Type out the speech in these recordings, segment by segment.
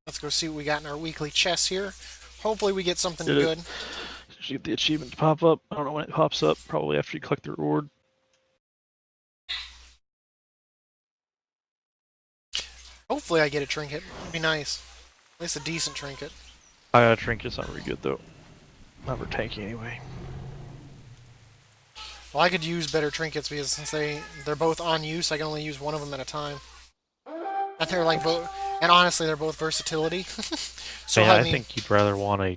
Let's go see what we got in our weekly chests here. Hopefully we get something Did it. good. You get the achievement to pop up. I don't know when it pops up. Probably after you collect the reward. Hopefully I get a trinket. It'd be nice. At least a decent trinket. Trinket's not very good though. Not for tanky anyway. Well, I could use better trinkets because since they're both on use, I can only use one of them at a time. And they're like both, and honestly, they're both versatility. So Yeah, I I mean, think you'd rather want a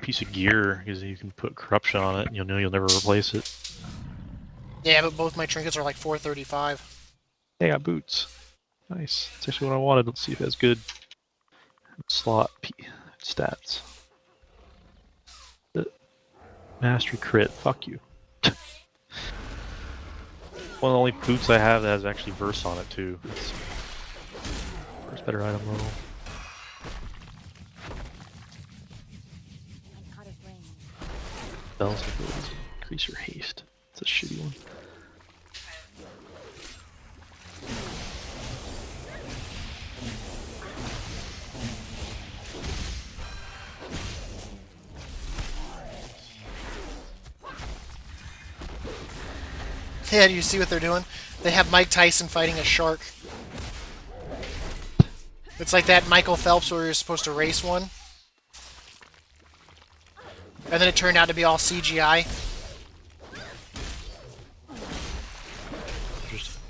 piece of gear because you can put corruption on it and you'll know you'll never replace it. yeah, but both my trinkets are like 435. Hey, I got boots. Nice. That's actually what I wanted. Let's see if it has good slot stats. Mastery crit. Fuck you. One of the only boots I have that has actually verse on it too. That's first better item level. Spells abilities increase your haste. It's a shitty one. Yeah, do you see what they're doing? They have Mike Tyson fighting a shark. It's like that Michael Phelps where you're supposed to race one. And then it turned out to be all CGI. Interesting.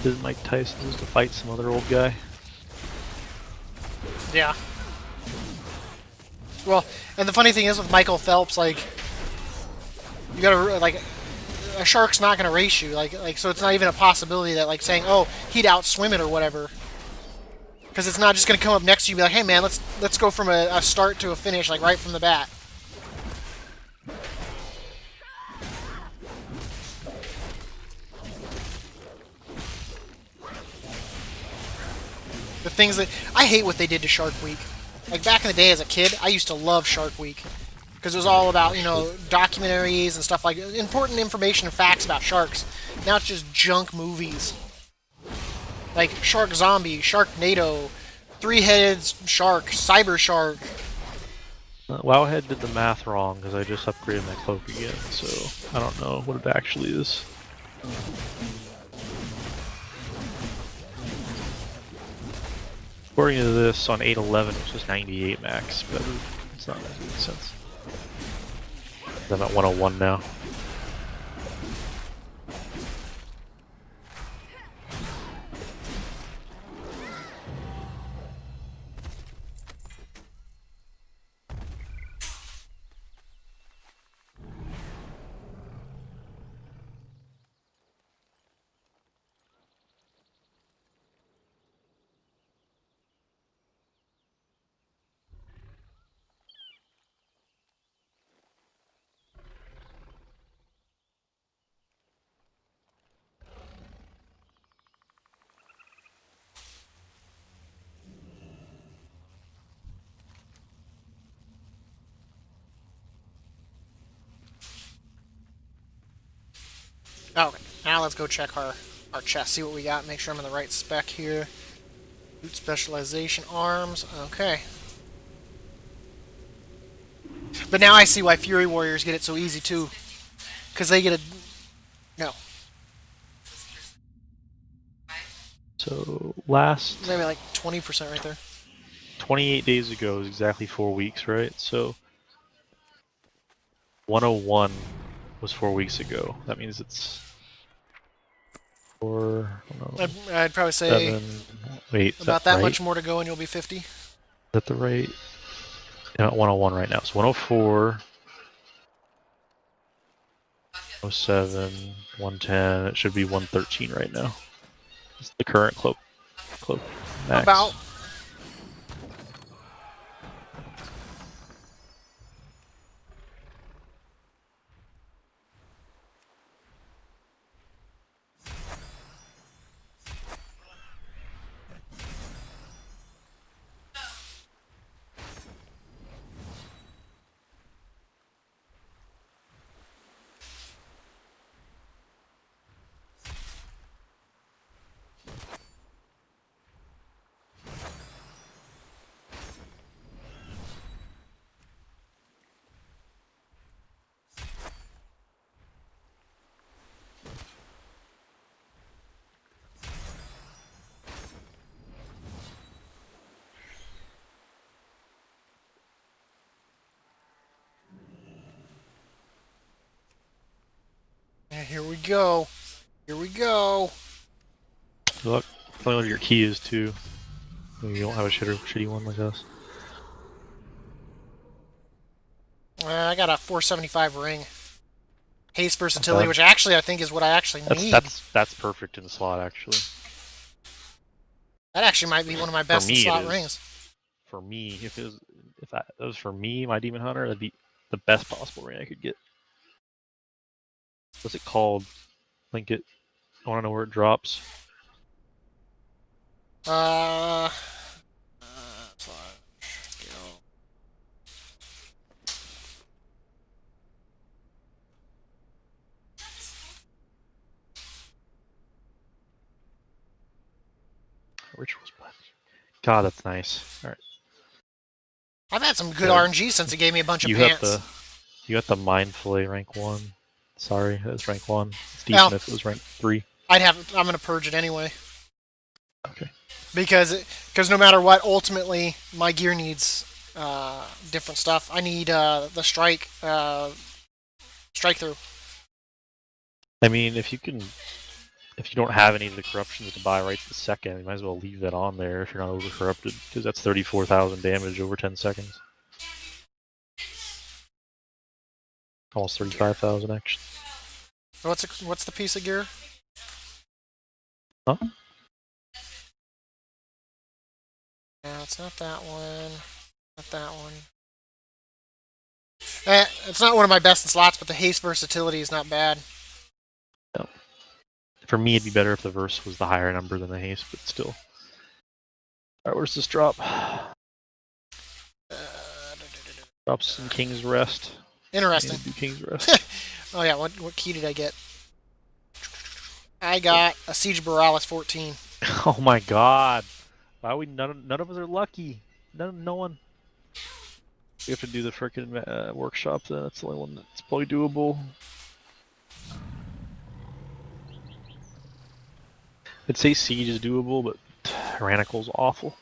Isn't Mike Tyson supposed to fight some other old guy? Yeah. Well, and the funny thing is with Michael Phelps, like, you gotta, like, a shark's not gonna race you. Like, so it's not even a possibility that, like, saying, oh, he'd outswim it or whatever. Because it's not just gonna come up next to you and be like, hey man, let's go from a start to a finish, like, right from the bat. The things that I hate what they did to Shark Week. Like back in the day as a kid, I used to love Shark Week because it was all about documentaries and stuff like important information and facts about sharks. Now it's just junk movies like Shark Zombie, Sharknado, Three-Headed Shark, Cyber Shark. Wowhead did the math wrong because I just upgraded my cloak again, so I don't know what it actually is. According to this, on 811 it's just 98 max, but it's not making sense. I'm at 101 now. Oh, okay, now let's go check our chest, see what we got, make sure I'm in the right spec here. Boot specialization, arms, okay. But now I see why Fury Warriors get it so easy too, because they get a no. So last Maybe like 20% right there. 28 days ago is exactly 4 weeks, right? So 101 was 4 weeks ago. That means it's four, I'd probably say 7. Wait, is that about that right? much more to go and you'll be 50. Is that the right? I'm at 101 right now. So 104, 107, 110. It should be 113 right now. It's the current cloak max. About. Here we go. Here we go. Good luck. Tell me what your key is too. You don't have a shitty one like us. I got a 475 ring. Haste Not versatility, bad. which actually I think is what I actually need. That's perfect in the slot actually. That actually might be one of my For best in me, it slot is. rings. For me, if that was for me, my Demon Hunter, that'd be the best possible ring I could get. What's it called? Link it. I want to know where it drops. Uh, Rituals blend. God, that's nice. All right. I've had some good Yeah. RNG since it gave me a bunch of You pants. got the Mind Fillet rank 1. Sorry, that's rank 1. It's decent Well, if it was rank 3. I'm gonna purge it anyway. Okay. Because no matter what, ultimately my gear needs different stuff. I need the strike through. I mean, if you don't have any of the corruptions to buy right this second, you might as well leave that on there if you're not over corrupted, because that's 34,000 damage over 10 seconds. Almost 35,000 actually. What's the piece of gear? Huh? No, it's not that one. Not that one. It's not one of my best in slots, but the haste versatility is not bad. No. For me, it'd be better if the verse was the higher number than the haste, but still. Alright, where's this drop? Drops in King's Rest. Interesting. Do King's Rest. Oh yeah, what key did I get? I got a Siege Borealis 14. Oh my god. Why are we none of us are lucky? No one. We have to do the frickin' workshop then. That's the only one that's probably doable. I'd say Siege is doable, but Tyrannical's awful.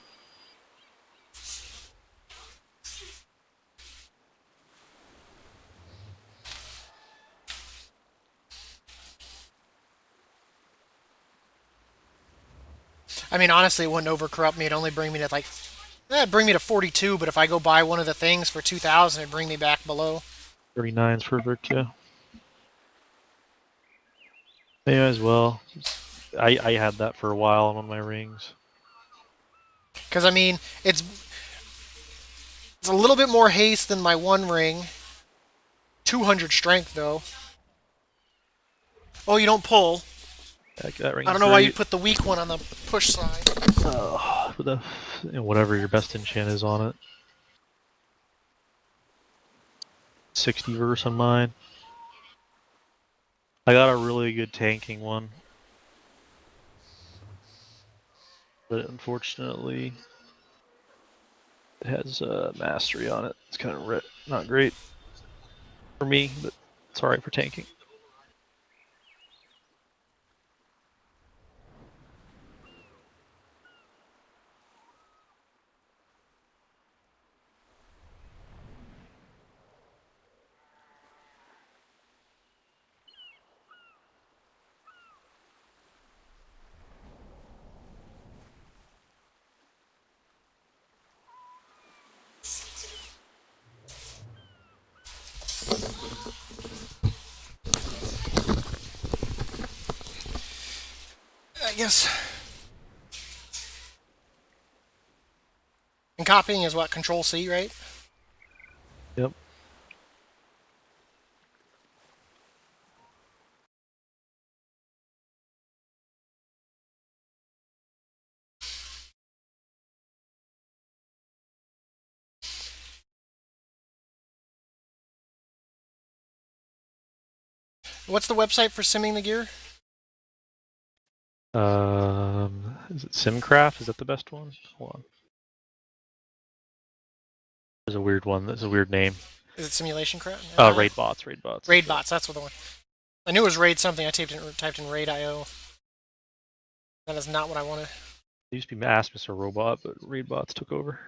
I mean, honestly, it wouldn't overcorrupt me. It'd only bring me to like, bring me to 42. But if I go buy one of the things for 2,000, it'd bring me back below. 39's perfect, yeah. May as well. I had that for a while on one of my rings. Because I mean, it's a little bit more haste than my one ring. 200 strength though. Oh, you don't pull. That ring's I don't know why you great. put the weak one on the push side. Whatever your best enchant is on it. 60 verse on mine. I got a really good tanking one. But unfortunately, it has mastery on it. It's kind of not great for me, but it's alright for tanking. I guess. And copying is what? Control C, right? Yep. What's the website for simming the gear? Is it Simcraft? Is that the best one? Hold on. There's a weird one. That's a weird name. Is it Simulation Craft? Raid bots. Raid bots. Raid bots. That's what the one. I knew it was raid something. I typed in raid.io. That is not what I wanted. It used to be Asmus or Robot, but raid bots took over.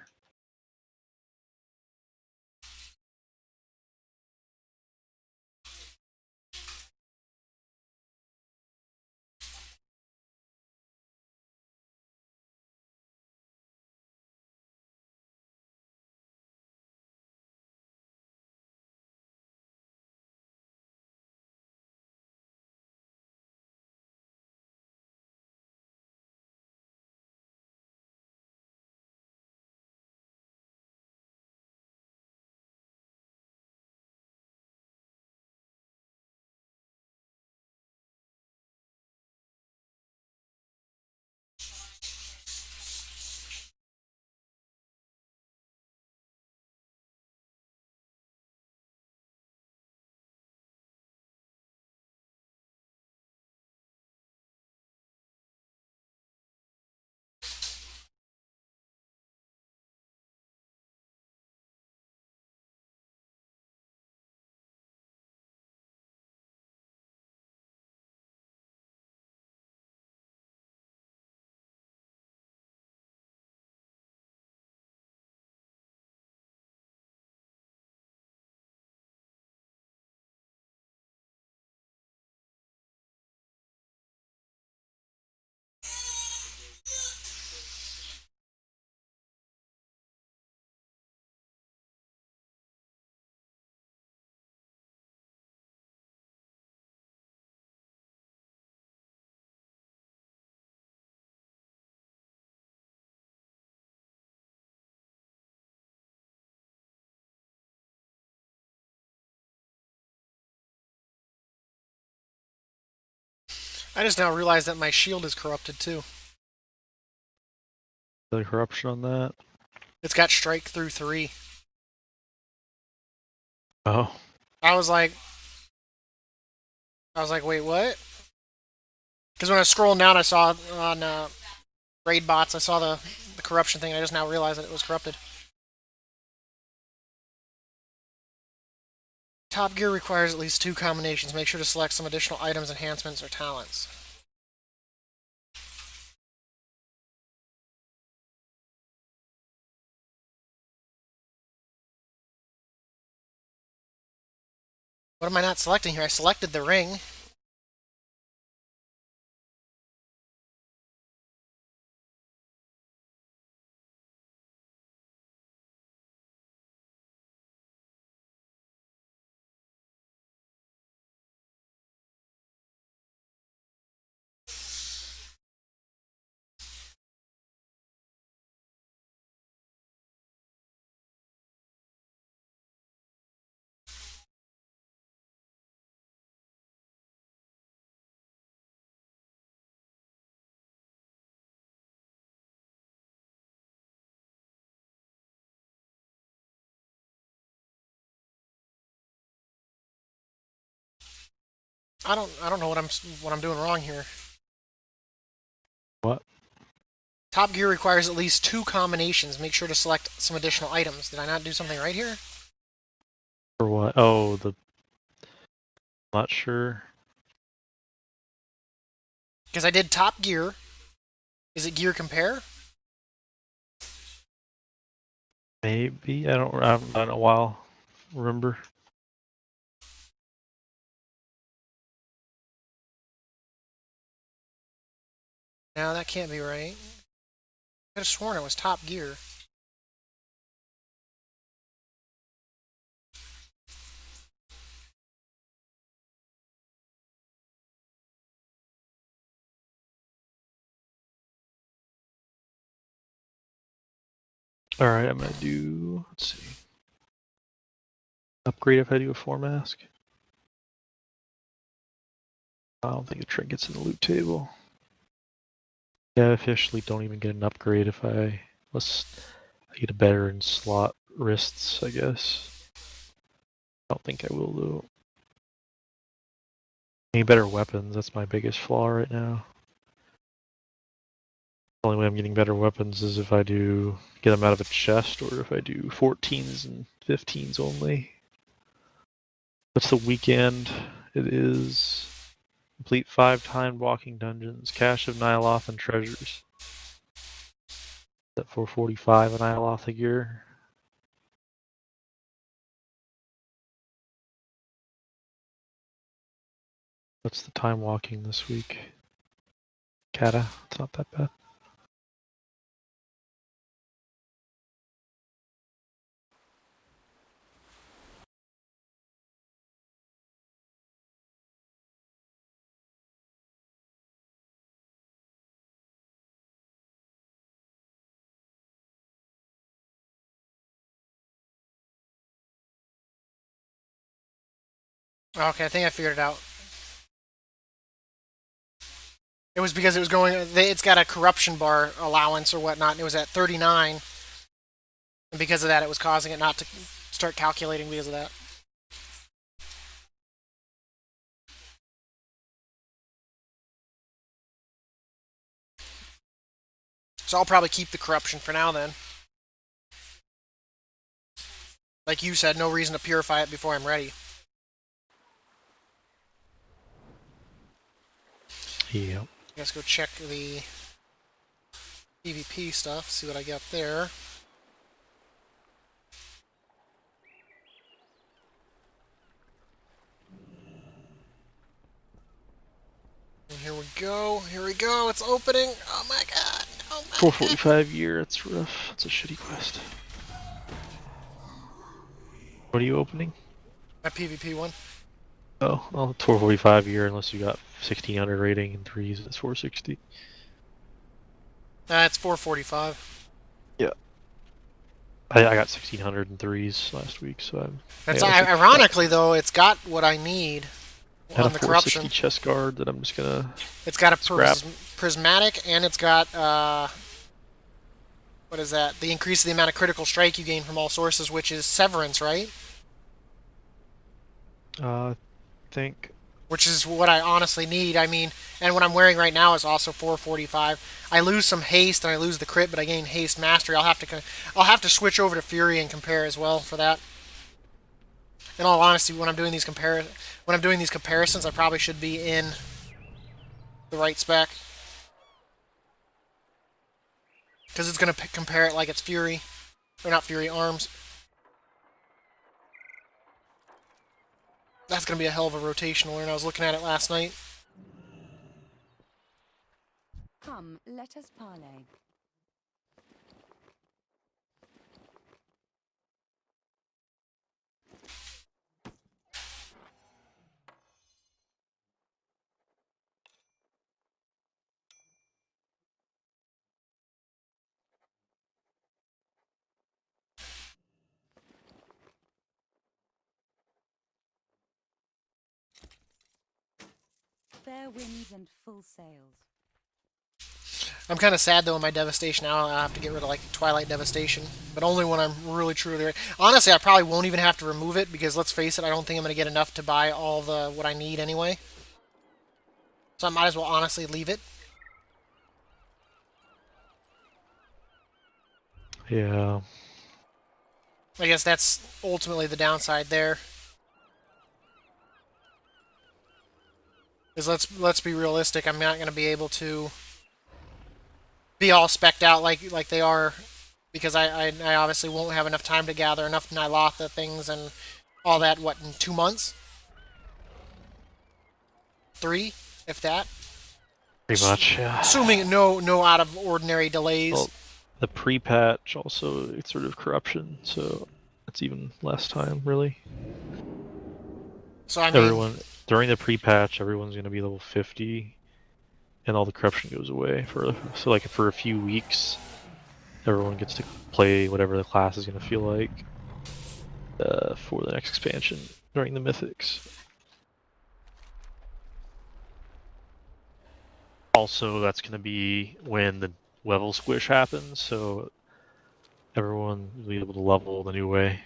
I just now realized that my shield is corrupted too. The corruption on that. It's got strike through 3. Oh. I was like, wait, what? Because when I was scrolling down, I saw on raid bots, I saw the corruption thing. I just now realized that it was corrupted. Top gear requires at least 2 combinations. Make sure to select some additional items, enhancements, or talents. What am I not selecting here? I selected the ring. I don't know what I'm doing wrong here. What? Top gear requires at least 2 combinations. Make sure to select some additional items. Did I not do something right here? For what? Oh, the. Not sure. Because I did top gear. Is it gear compare? Maybe. I haven't done it in a while. Remember? No, that can't be right. I could have sworn it was top gear. Alright, I'm gonna do. Let's see. Upgrade if I do a 4 mask. I don't think the trinket's in the loot table. Yeah, I officially don't even get an upgrade if I get a better in slot wrists, I guess. I don't think I will though. Any better weapons, that's my biggest flaw right now. The only way I'm getting better weapons is if I do get them out of a chest or if I do 14s and 15s only. What's the weekend? It is complete 5 timed walking dungeons, cache of Nyloth and treasures. At 445 an Nyloth a year. What's the time walking this week? Kata, it's not that bad. Okay, I think I figured it out. It was because it was going. It's got a corruption bar allowance or whatnot, and it was at 39, and because of that, it was causing it not to start calculating because of that. So I'll probably keep the corruption for now then. Like you said, no reason to purify it before I'm ready. Yep. Let's go check the PvP stuff, see what I got there. And here we go. Here we go. It's opening. Oh my god. Oh my 445 year, that's rough. That's a shitty quest. What are you opening? My PvP one. Oh, well, 445 year unless you got 1600 rating and 3s, it's 460. It's 445. Yeah. I got 1600 and 3s last week, so I That's got ironically though, it's got what I need. And a on the 460 corruption. chest guard that I'm just gonna It's got a scrap. prismatic, and it's got what is that? The increase of the amount of critical strike you gain from all sources, which is severance, right? I think. Which is what I honestly need. I mean, and what I'm wearing right now is also 445. I lose some haste and I lose the crit, but I gain haste mastery. I'll have to switch over to Fury and compare as well for that. In all honesty, when I'm doing these comparisons, I probably should be in the right spec because it's gonna compare it like it's Fury, or not Fury Arms. That's gonna be a hell of a rotational, and I was looking at it last night. Come, let us parley. Fair winds and full sails. I'm kind of sad though in my devastation now. I have to get rid of like Twilight Devastation, but only when I'm really truly ready. Honestly, I probably won't even have to remove it because let's face it, I don't think I'm gonna get enough to buy all the what I need anyway. So I might as well honestly leave it. Yeah. I guess that's ultimately the downside there. Is let's be realistic. I'm not gonna be able to be all specced out like they are because I obviously won't have enough time to gather enough Nylatha things and all that. What, in 2 months? 3, if that. Pretty much, yeah. Assuming no out of ordinary delays. Well, the pre-patch also it's sort of corruption, so it's even less time, really. So I mean, Everyone during the pre-patch, everyone's gonna be level 50, and all the corruption goes away so like for a few weeks. Everyone gets to play whatever the class is gonna feel like for the next expansion during the mythics. Also, that's gonna be when the level squish happens, so everyone will be able to level the new way.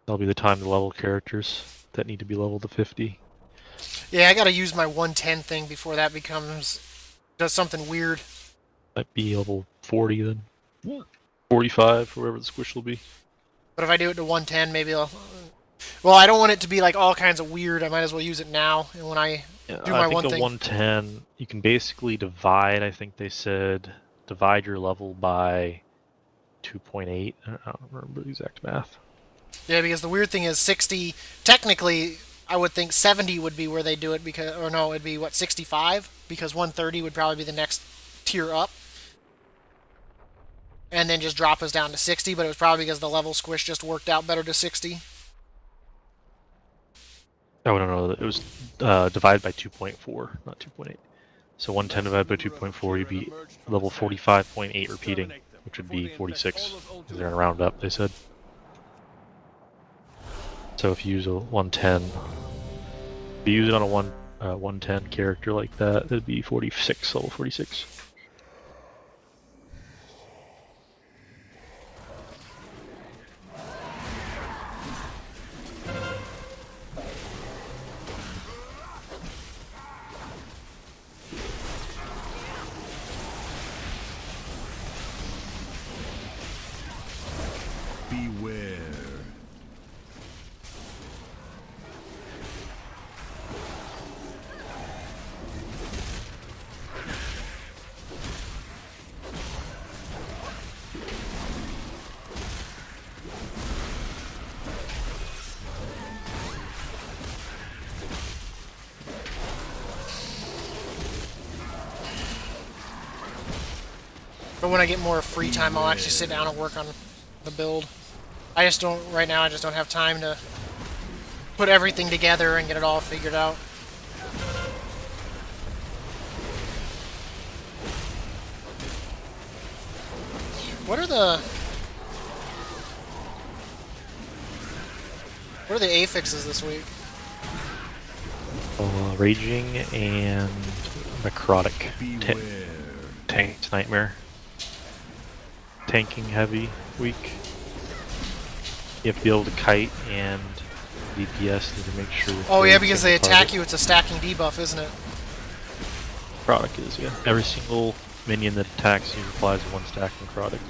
That'll be the time to level characters that need to be leveled to 50. yeah, I gotta use my 110 thing before that does something weird. Might be level 40 then. Yeah. 45, wherever the squish will be. But if I do it to 110, maybe I'll... Well, I don't want it to be like all kinds of weird. I might as well use it now. And when I do my I think one the thing... 110, you can basically divide, I think they said, divide your level by 2.8. I don't remember the exact math. Yeah, because the weird thing is 60... Technically, I would think 70 would be where they do it because... Or no, it'd be, what, 65? Because 130 would probably be the next tier up. And then just drop us down to 60, but it was probably because the level squish just worked out better to 60. Oh, no, it was divided by 2.4, not 2.8. So 110 divided by 2.4, you'd be level 45.8 repeating, which would be 46. Because they're in a roundup, they said. So if you use a 110, if you use it on a 110 character like that, it'd be 46, level 46. Beware. But when I get more free time, I'll actually sit down and work on the build. I just don't... Right now, I just don't have time to put everything together and get it all figured out. What are the affixes this week? Raging and Necrotic. Tank Nightmare. Tanking heavy week. You have to be able to kite and DPS need to make sure. Oh yeah, because they single attack target. you, it's a stacking debuff, isn't it? Necrotic is, yeah. Every single minion that attacks you applies 1 stack necrotic.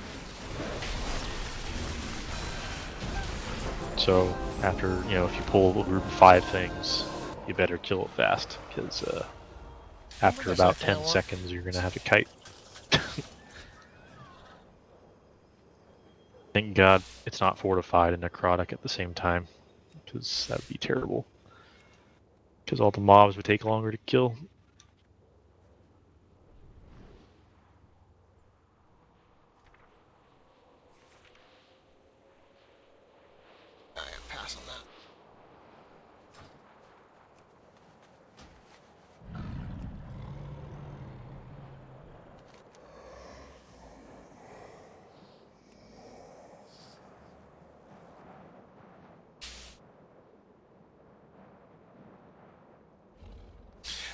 So after, if you pull a group of 5 things, you better kill it fast, because after there's about anything I 10 want. seconds you're gonna have to kite. Thank God it's not fortified and necrotic at the same time, because that would be terrible. Because all the mobs would take longer to kill. Alright, pass on that.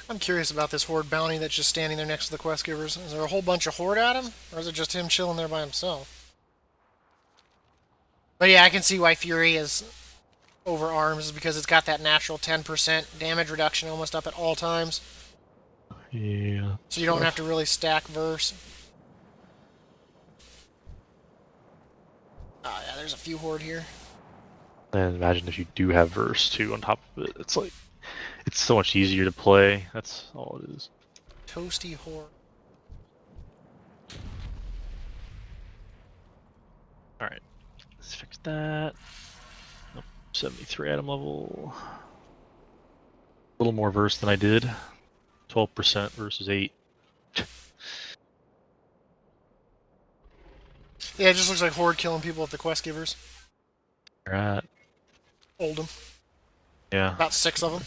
I'm curious about this Horde bounty that's just standing there next to the quest givers. Is there a whole bunch of Horde at him? Or is it just him chilling there by himself? But yeah, I can see why Fury is over arms, because it's got that natural 10% damage reduction almost up at all times. Yeah. So you don't have to really stack verse. Oh yeah, there's a few Horde here. And imagine if you do have verse too on top of it. It's so much easier to play. That's all it is. Toasty Horde. Alright. Let's fix that. Nope, 73 item level. A little more verse than I did. 12% versus 8. Yeah, it just looks like Horde killing people at the quest givers. Alright. Hold them. Yeah. About 6 of them.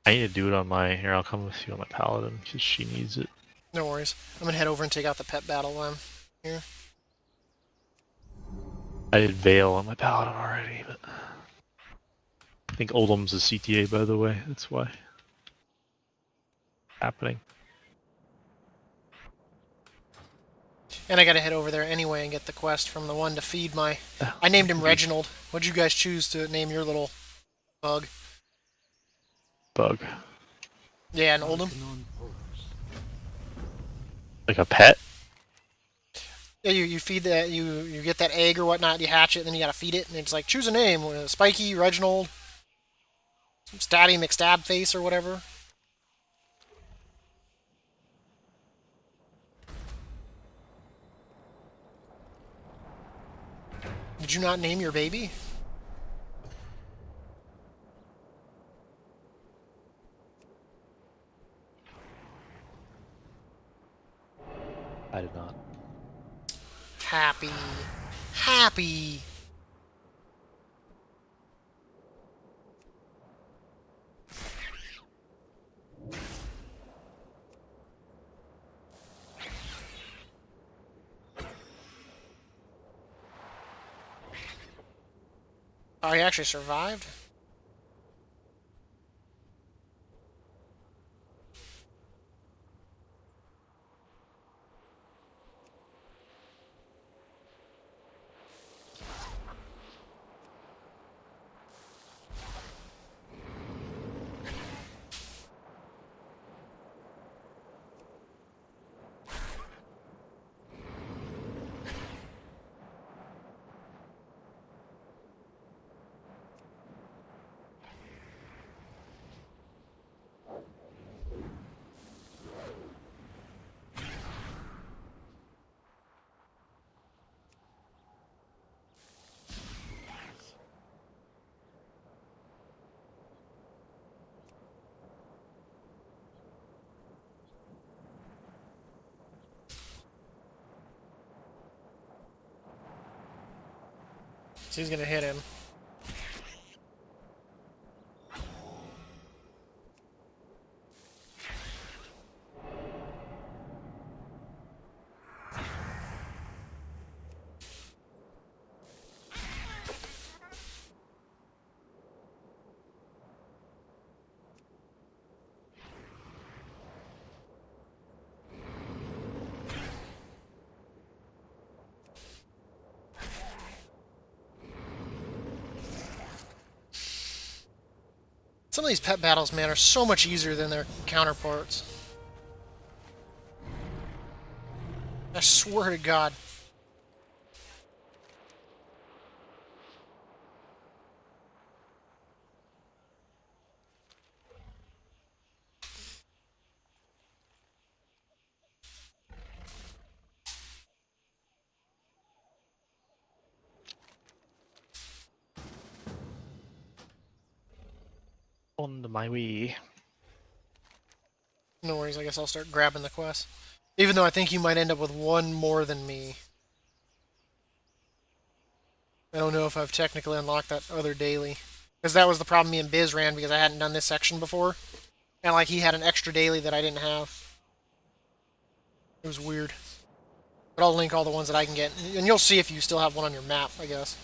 I need to do it on my... Here, I'll come with you on my paladin, because she needs it. No worries. I'm gonna head over and take out the pet battle while I'm here. I did Veil on my paladin already, but... I think Oldham's a CTA, by the way. That's why. Happening. And I gotta head over there anyway and get the quest from the one to feed my... I named him Reginald. What'd you guys choose to name your little bug? Bug. Yeah, and Oldham. Like a pet? Yeah, you feed that, you get that egg or whatnot, you hatch it, and then you gotta feed it, and it's like, choose a name, Spiky, Reginald, Stabby McStabface or whatever. Did you not name your baby? I did not. Happy. Happy. Oh, he actually survived? So he's gonna hit him. Some of these pet battles, man, are so much easier than their counterparts. I swear to God. On my way. No worries, I guess I'll start grabbing the quest. Even though I think you might end up with one more than me. I don't know if I've technically unlocked that other daily. Because that was the problem me and Biz ran because I hadn't done this section before. And like he had an extra daily that I didn't have. It was weird. But I'll link all the ones that I can get. And you'll see if you still have one on your map, I guess.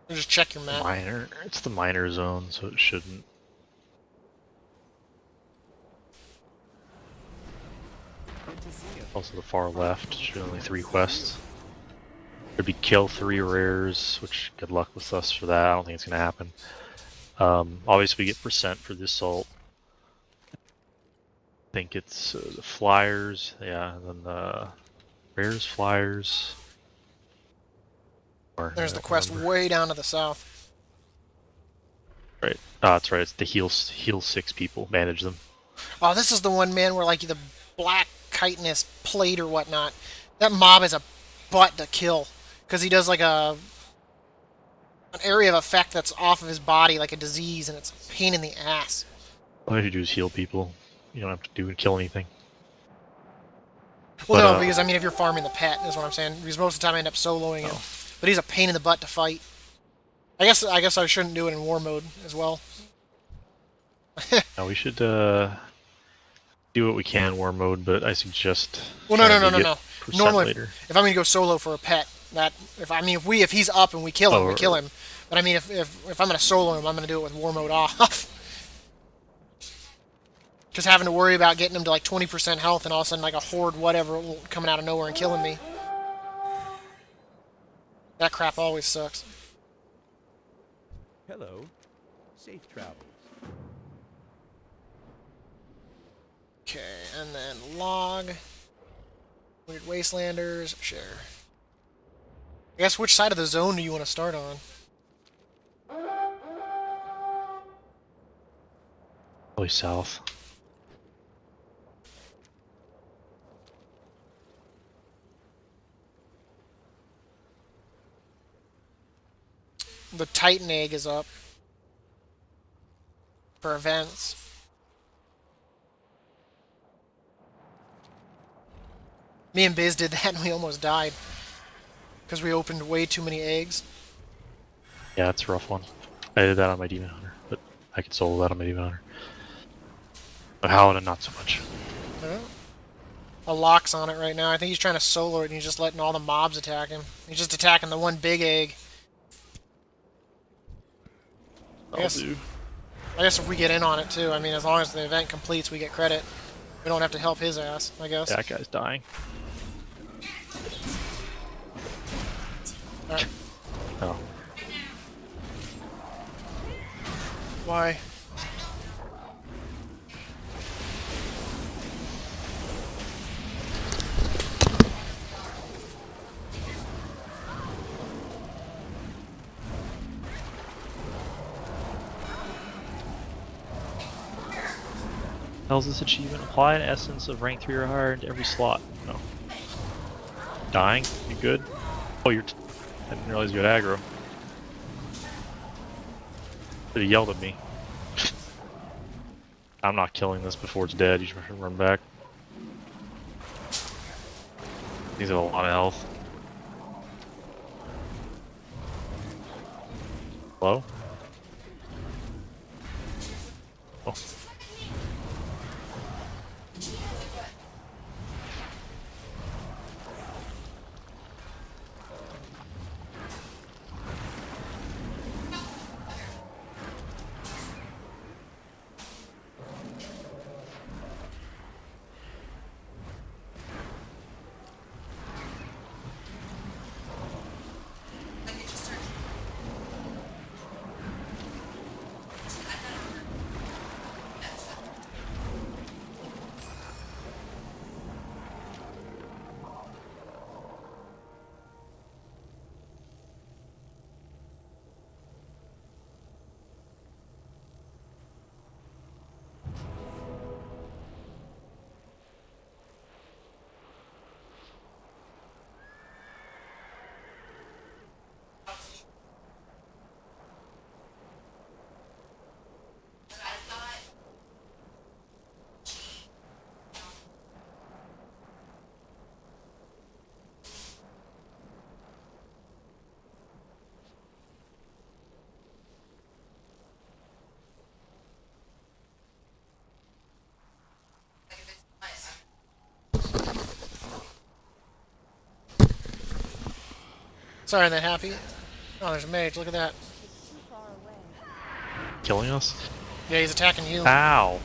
Or just check your map. Minor. It's the minor zone, so it shouldn't. Also the far left, should only 3 quests. There'd be kill 3 rares, which good luck with us for that. I don't think it's gonna happen. Obviously we get percent for the assault. I think it's the flyers, yeah, and then the rares, flyers. There's the quest way down to the south. Right. That's right. It's the heal 6 people. Manage them. Oh, this is the one, man, where like the black chitinous plate or whatnot. That mob is a butt to kill because he does like an area of effect that's off of his body, like a disease, and it's a pain in the ass. All you do is heal people. You don't have to do and kill anything. Well, But, no, because I mean, if you're farming the pet, is what I'm saying. Because most of the time I end up soloing him, but he's a pain in the butt to fight. I guess I shouldn't do it in war mode as well. No, we should do what we can war mode, but I suggest. Well, no. Normally, later. if I'm gonna go solo for a pet, if he's up and we kill him, we kill him. But I mean, if I'm gonna solo him, I'm gonna do it with war mode off. Just having to worry about getting him to like 20% health and all of a sudden like a horde whatever coming out of nowhere and killing me. That crap always sucks. Hello. Safe travels. Okay, and then log. Weird Wastelanders, sure. I guess which side of the zone do you want to start on? Probably south. The Titan egg is up. For events. Me and Biz did that and we almost died. Because we opened way too many eggs. Yeah, it's a rough one. I did that on my Demon Hunter, but I could solo that on my Demon Hunter. But Paladin, not so much. A lock's on it right now. I think he's trying to solo it and he's just letting all the mobs attack him. He's just attacking the one big egg. I guess if we get in on it too, I mean, as long as the event completes, we get credit. We don't have to help his ass, I guess. That guy's dying. Alright. Oh. Why? How's this achievement? Apply an essence of rank 3 or higher into every slot. No. Dying? You good? Oh, I didn't realize you had aggro. But he yelled at me. I'm not killing this before it's dead. You should run back. He's got a lot of health. Hello? Oh. Sorry I'm that happy. Oh, there's a mage. Look at that. It's too far away. Killing us? Yeah, he's attacking you. Ow!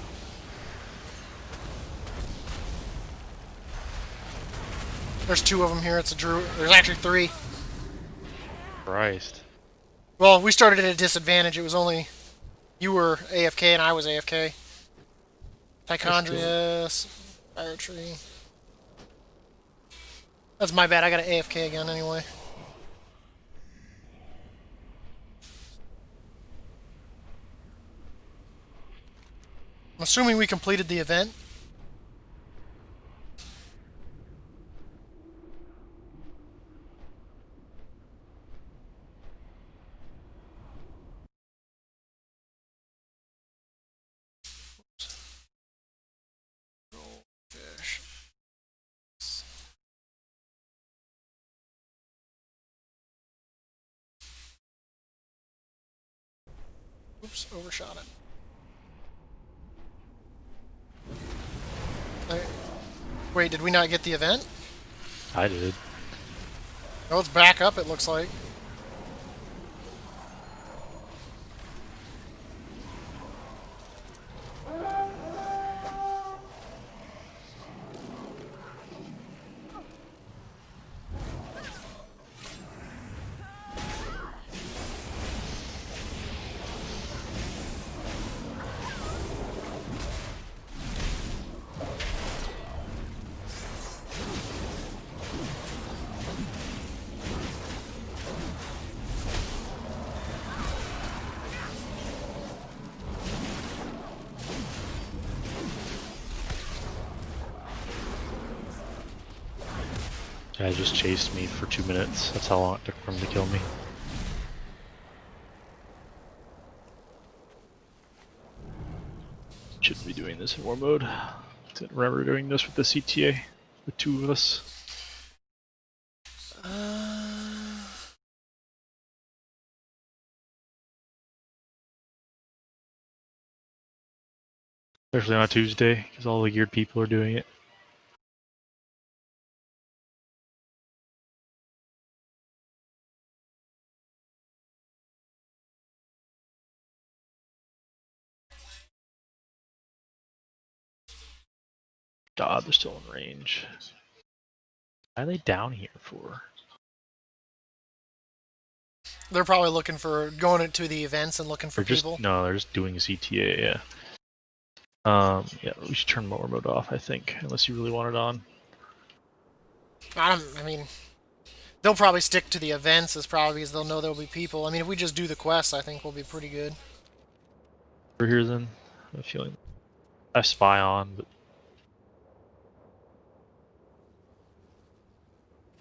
There's 2 of them here. It's a druid. There's actually 3. Christ. Well, we started at a disadvantage. It was only you were AFK and I was AFK. Tichondrius, Fire Tree. That's my bad. I got an AFK again anyway. I'm assuming we completed the event. Fish. Oops, overshot it. Wait, did we not get the event? I did. Oh, it's back up, it looks like. Guy just chased me for 2 minutes. That's how long it took for him to kill me. Shouldn't be doing this in war mode. Didn't remember doing this with the CTA, the 2 of us. Especially on a Tuesday, because all the geared people are doing it. God, they're still in range. Why are they down here for? They're probably looking for going into the events and looking for They're people. just no, they're just doing CTA. Yeah. Yeah, we should turn mower mode off. I think, unless you really want it on. I mean, they'll probably stick to the events as probably as they'll know there'll be people. I mean, if we just do the quests, I think we'll be pretty good. We're here then. I'm feeling. I have spy on, but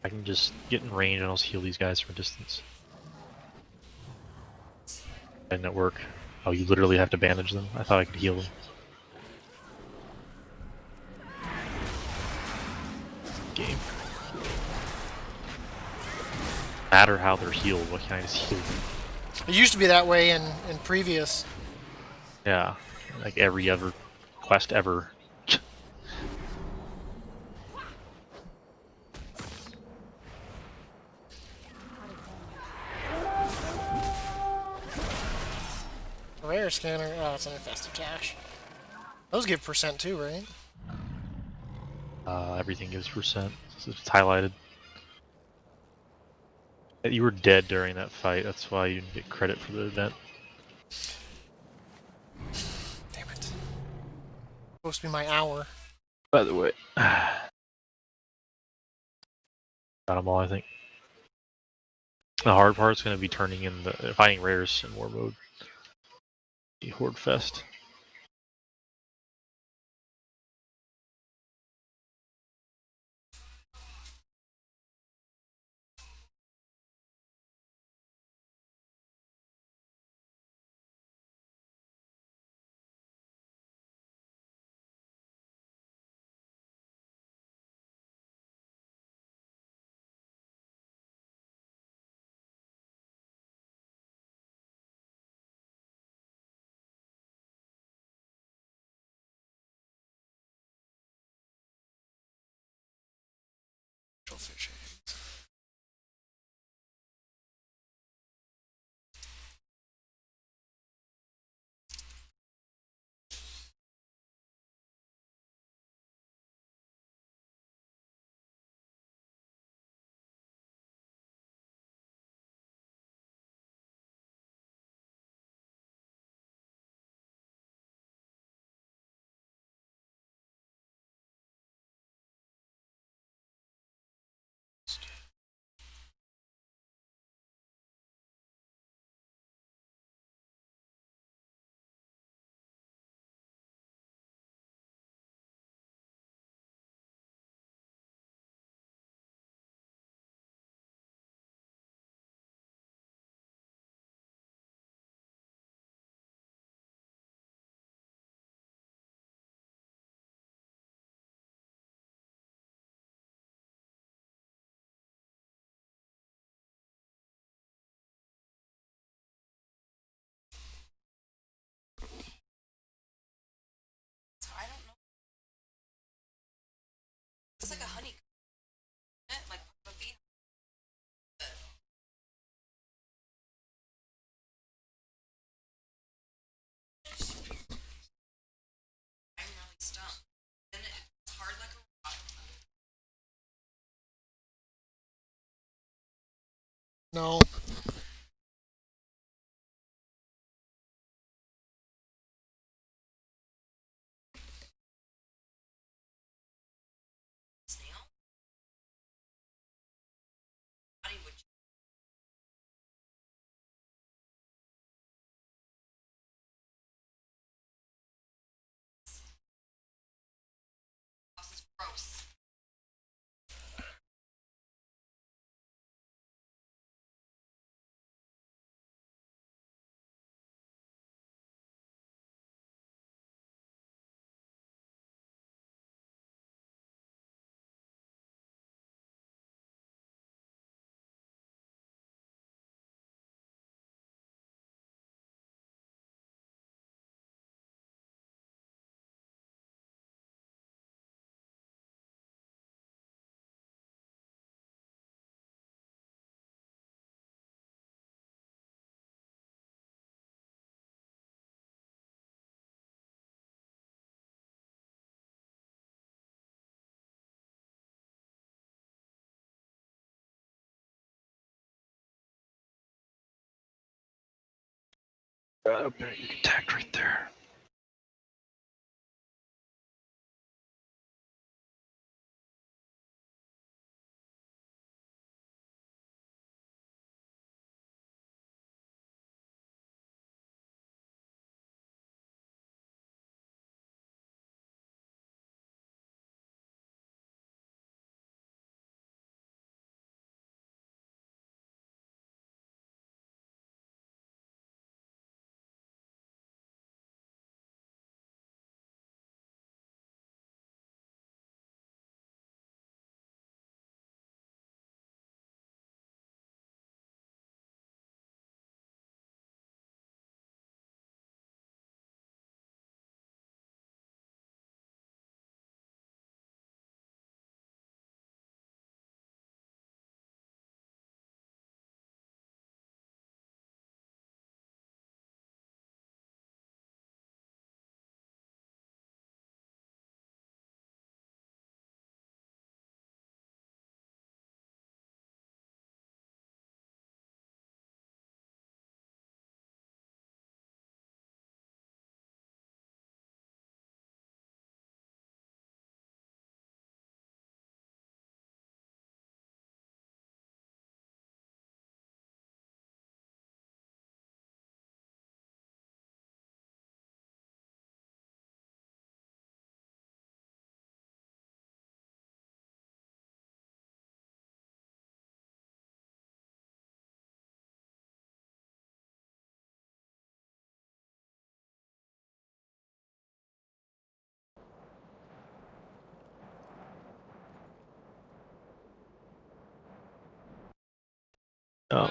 I can just get in range and I'll heal these guys from a distance. Didn't it work? Oh, you literally have to bandage them? I thought I could heal them. Game. No matter how they're healed, why can't I just heal them? It used to be that way in previous. Yeah, like every other quest ever. Rare scanner. Oh, it's an infested cache. Those give percent too, right? Everything gives percent. So it's highlighted. You were dead during that fight, that's why you didn't get credit for the event. Damn it. Supposed to be my hour. By the way. Got them all, I think. The hard part's going to be turning in the finding rares in war mode. The Horde Fest. Fish. It's like a honey, like a bee. I'm really stumped. Then it's hard like a rock. No. Snail. Body would. This is gross. Open it, you can tack right there. Oh.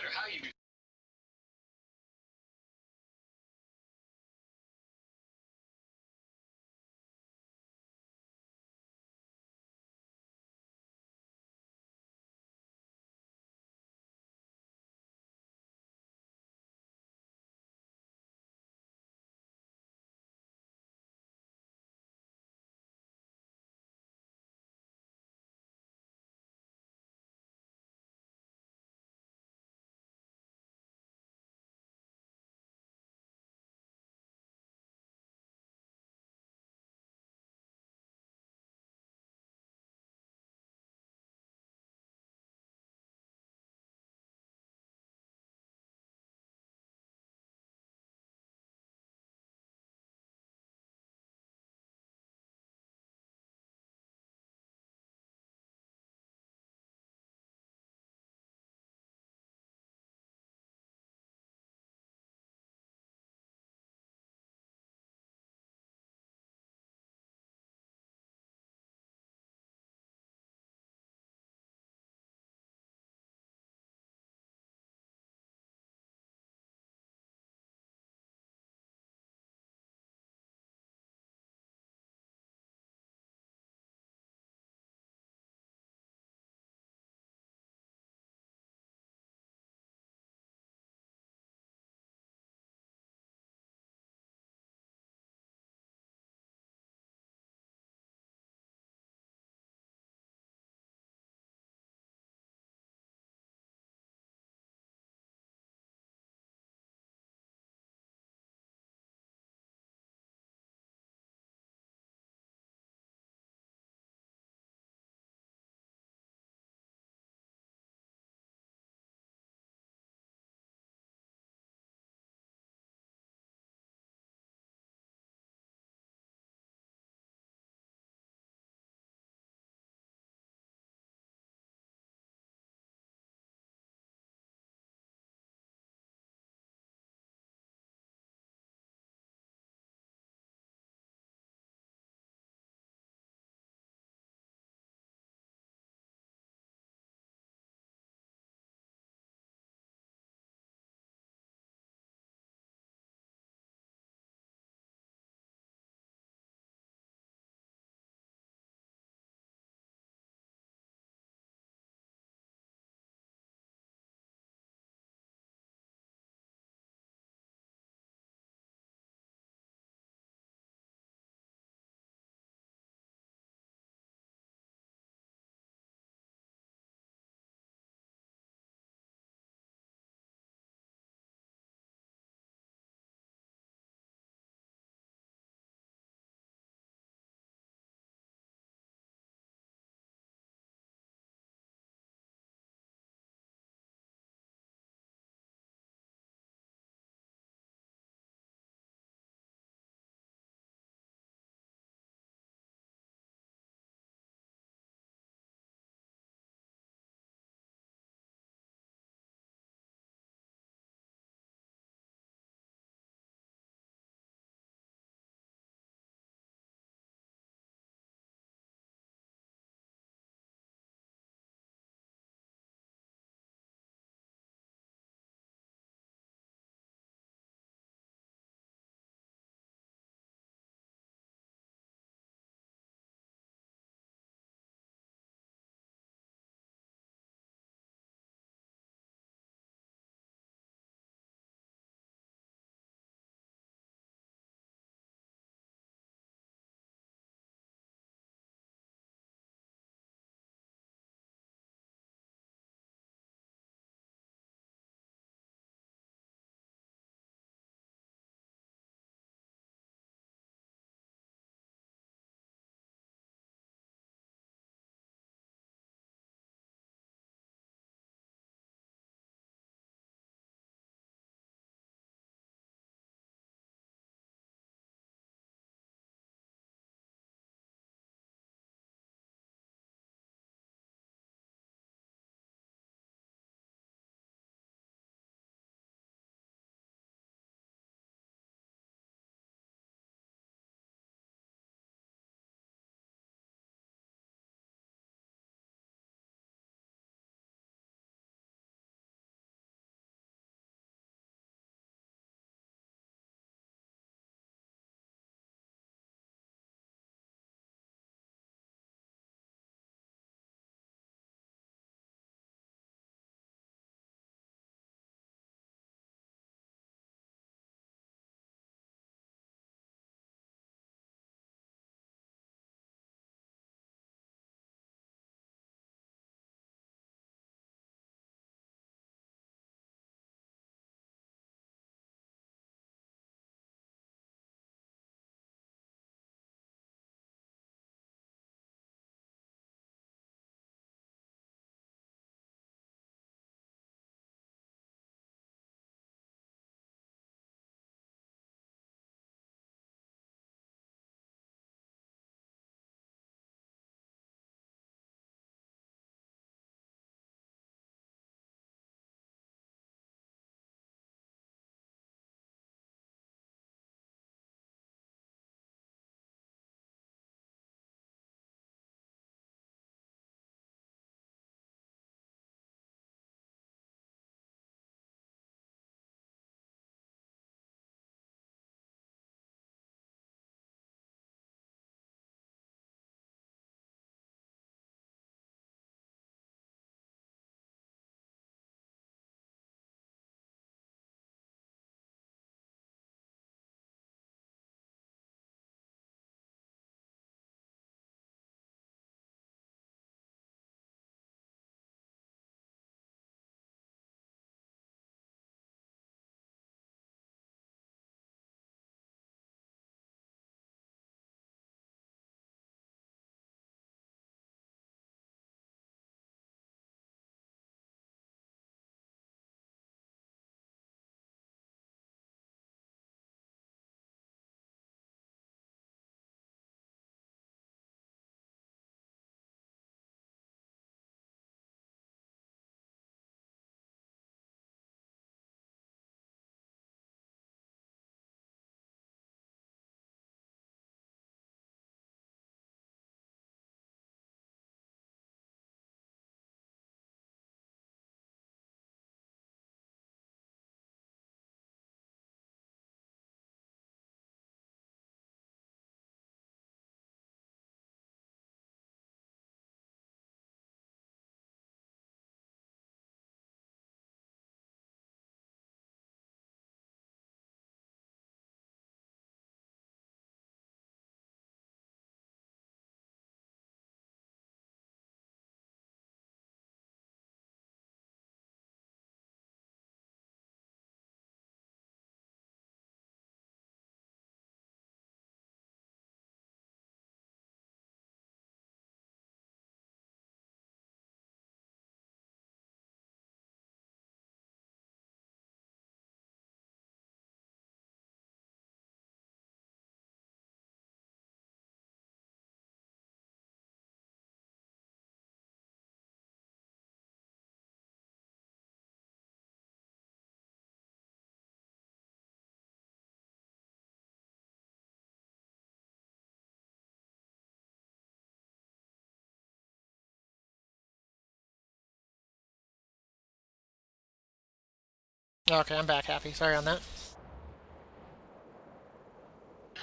Okay, I'm back happy. Sorry on that.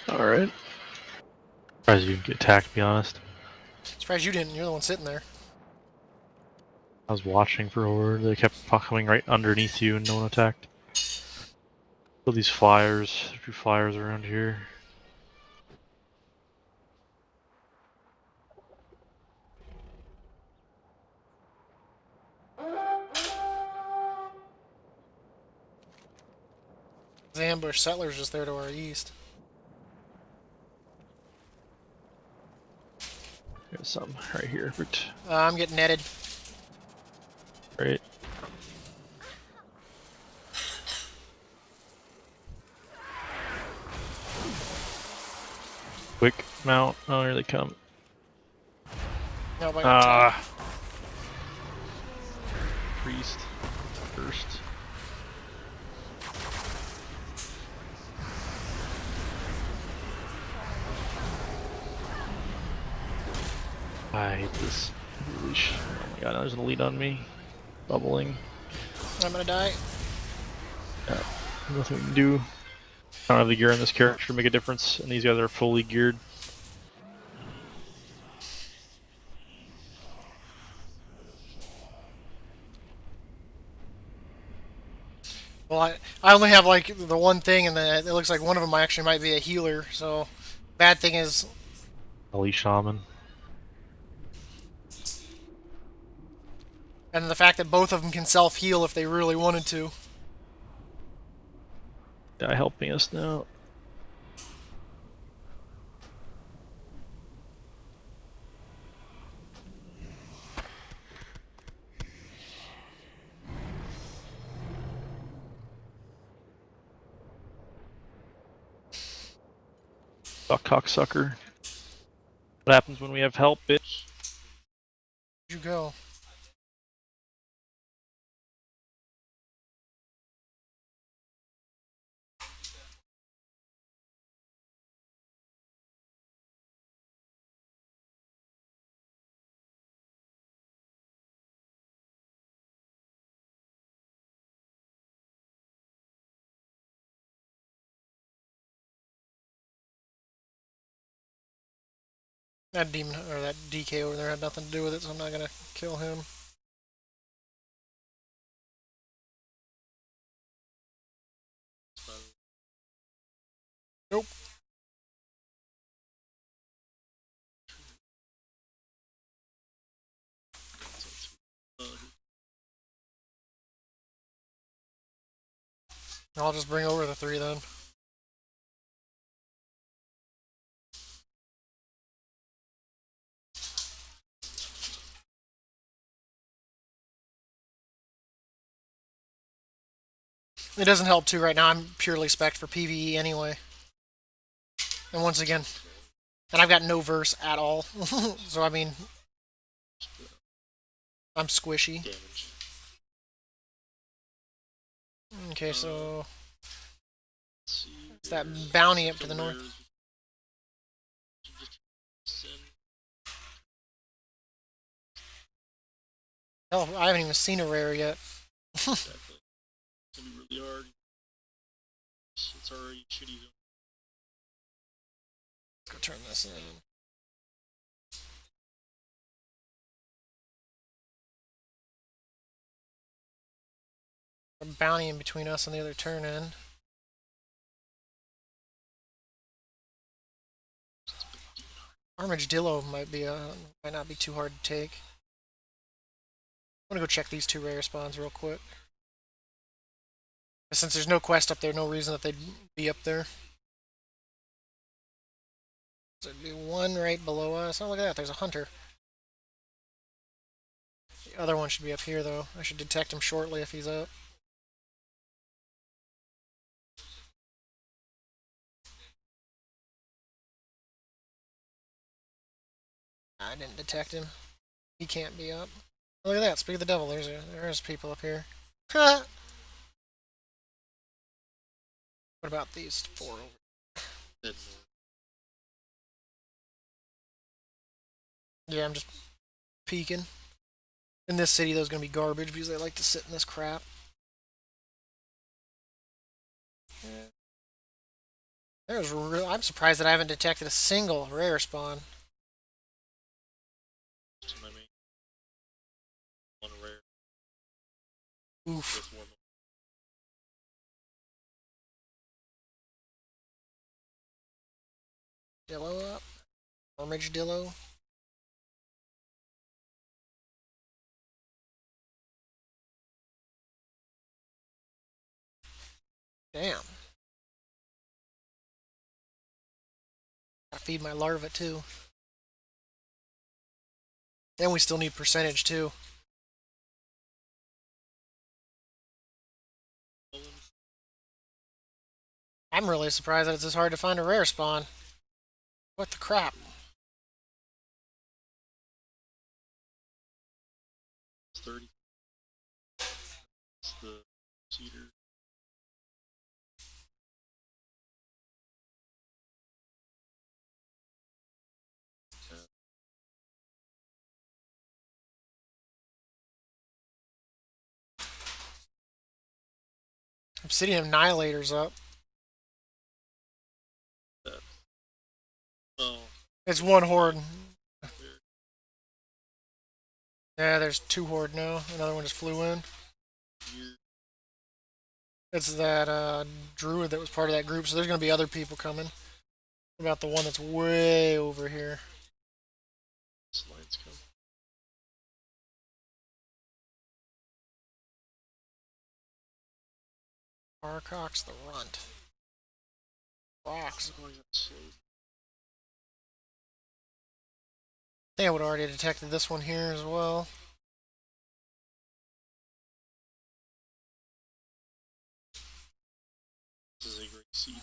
Alright. Surprised you didn't get attacked, to be honest. Surprised you didn't. You're the one sitting there. I was watching for Horde. They kept coming right underneath you and no one attacked. So these flyers, a few flyers around here. The ambush settlers just there to our east. There's some right here. But I'm getting netted. right. Quick mount. Oh, here they come. No, but Priest first. I hate this. Holy sh! Oh my god! Now there's an elite on me. Bubbling. I'm gonna die. Nothing we can do. I don't have the gear on this character to make a difference, and these guys are fully geared. Well, I only have like the one thing, and it looks like one of them actually might be a healer. So, bad thing is, Elite shaman. and the fact that both of them can self heal if they really wanted to. Guy helping us now. Fuck cocksucker. What happens when we have help, bitch? Where'd you go? That demon or that DK over there had nothing to do with it, so I'm not gonna kill him. Nope. I'll just bring over the 3 then. It doesn't help too right now. I'm purely spec'd for PvE anyway. And once again, and I've got no verse at all. So I mean, I'm squishy. Okay, so it's that bounty up to the north. Oh, I haven't even seen a rare yet. It's gonna be really hard. It's already shitty. Let's go turn this in. A bounty in between us and the other turn in. Armadillo might not be too hard to take. I'm gonna go check these 2 rare spawns real quick. Since there's no quest up there, no reason that they'd be up there. There'd be one right below us. Oh, look at that. There's a hunter. The other one should be up here, though. I should detect him shortly if he's up. I didn't detect him. He can't be up. Oh, look at that. Speak of the devil. There's people up here. What about these 4 over? Yeah, I'm just peeking. In this city, there's gonna be garbage because they like to sit in this crap. I'm surprised that I haven't detected a single rare spawn. To my main one rare Oof. with warm. Dillo up. Armadillo. Damn. Gotta feed my larva too. And we still need percentage too. I'm really surprised that it's this hard to find a rare spawn. What the crap? 30. It's the cedar. Obsidian Annihilator's up. Oh, It's one horde. there. Yeah, there's two horde now. Another one just flew in. You It's that druid that was part of that group, so there's gonna be other people coming. What about the one that's way over here? slides come. Arcox the runt. Rocks. Oh, I got slowed. I think I would have already detected this one here as well. This is a great seed.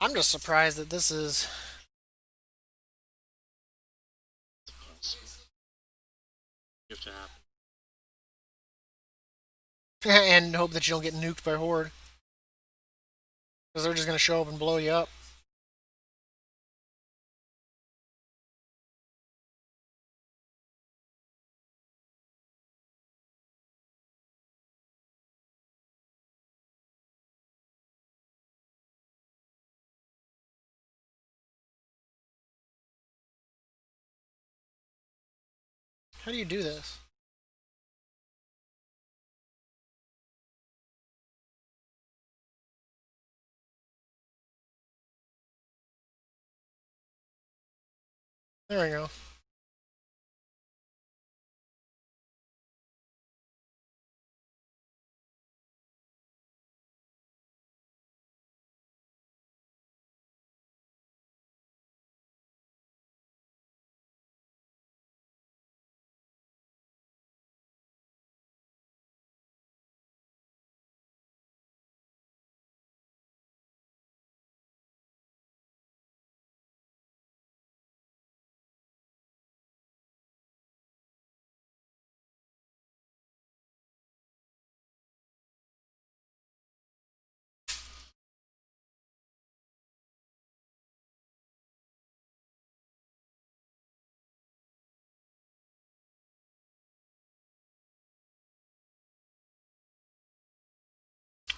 I'm just surprised that this is. You have to happen. And hope that you don't get nuked by horde. Because they're just gonna show up and blow you up. How do you do this? There we go.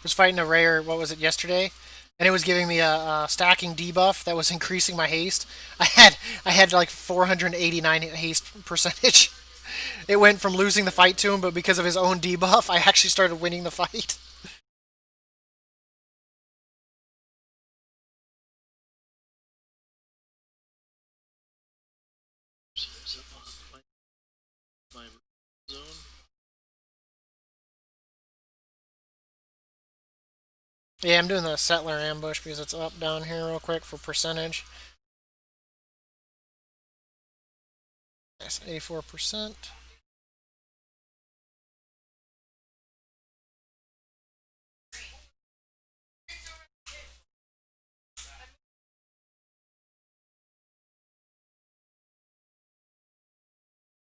Was fighting a rare, what was it, yesterday? And it was giving me a stacking debuff that was increasing my haste. I had like 489 haste percentage. It went from losing the fight to him, but because of his own debuff, I actually started winning the fight. My zone. Yeah, I'm doing the settler ambush because it's up down here real quick for percentage. Yes, 84%.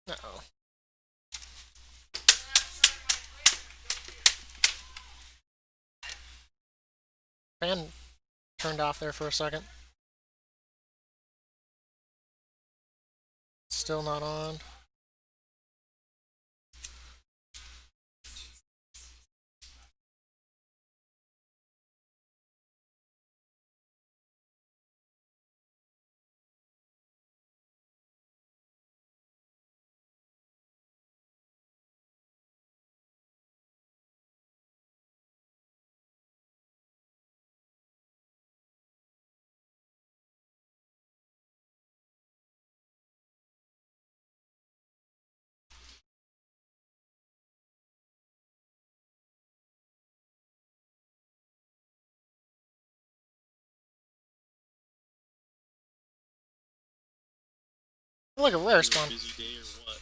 Uh-oh. Fan turned off there for a second. Still not on. Like a rare spawn. Busy day or what?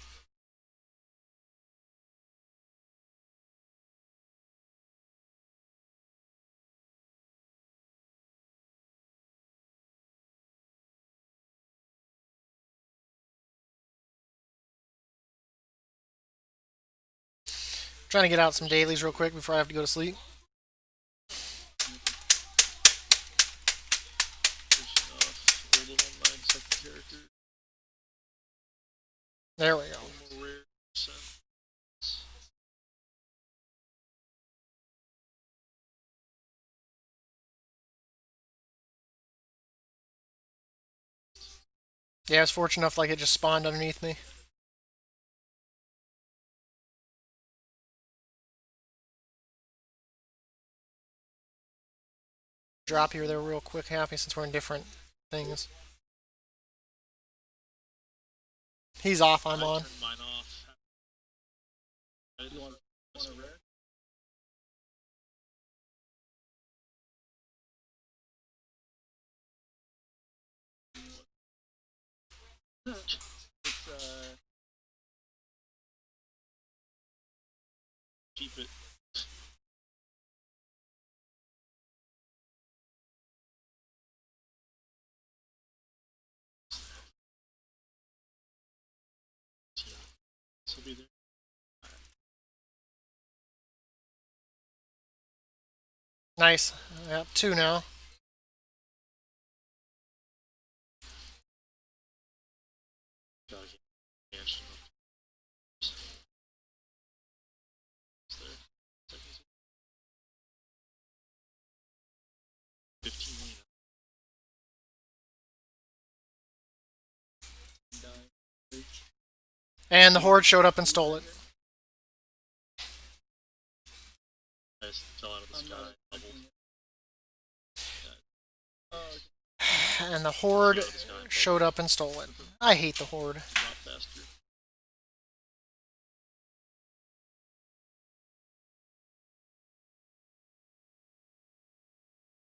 Trying to get out some dailies real quick before I have to go to sleep. There's enough old online second character. There we go. One more rare sense. Yeah, I was fortunate enough like it just spawned underneath me. Drop here there real quick, Happy, since we're in different things. He's off, I'm on. Turned mine off. You want a rare? It's keep it. This will be there. Nice. Yep, 2 now. Gotta get mansion up. It's there. Seconds. 15 million. And the Horde showed up and stole it. I just fell out of the sky. Bubbled. And the Horde showed up and stole it. I hate the Horde. Drop faster.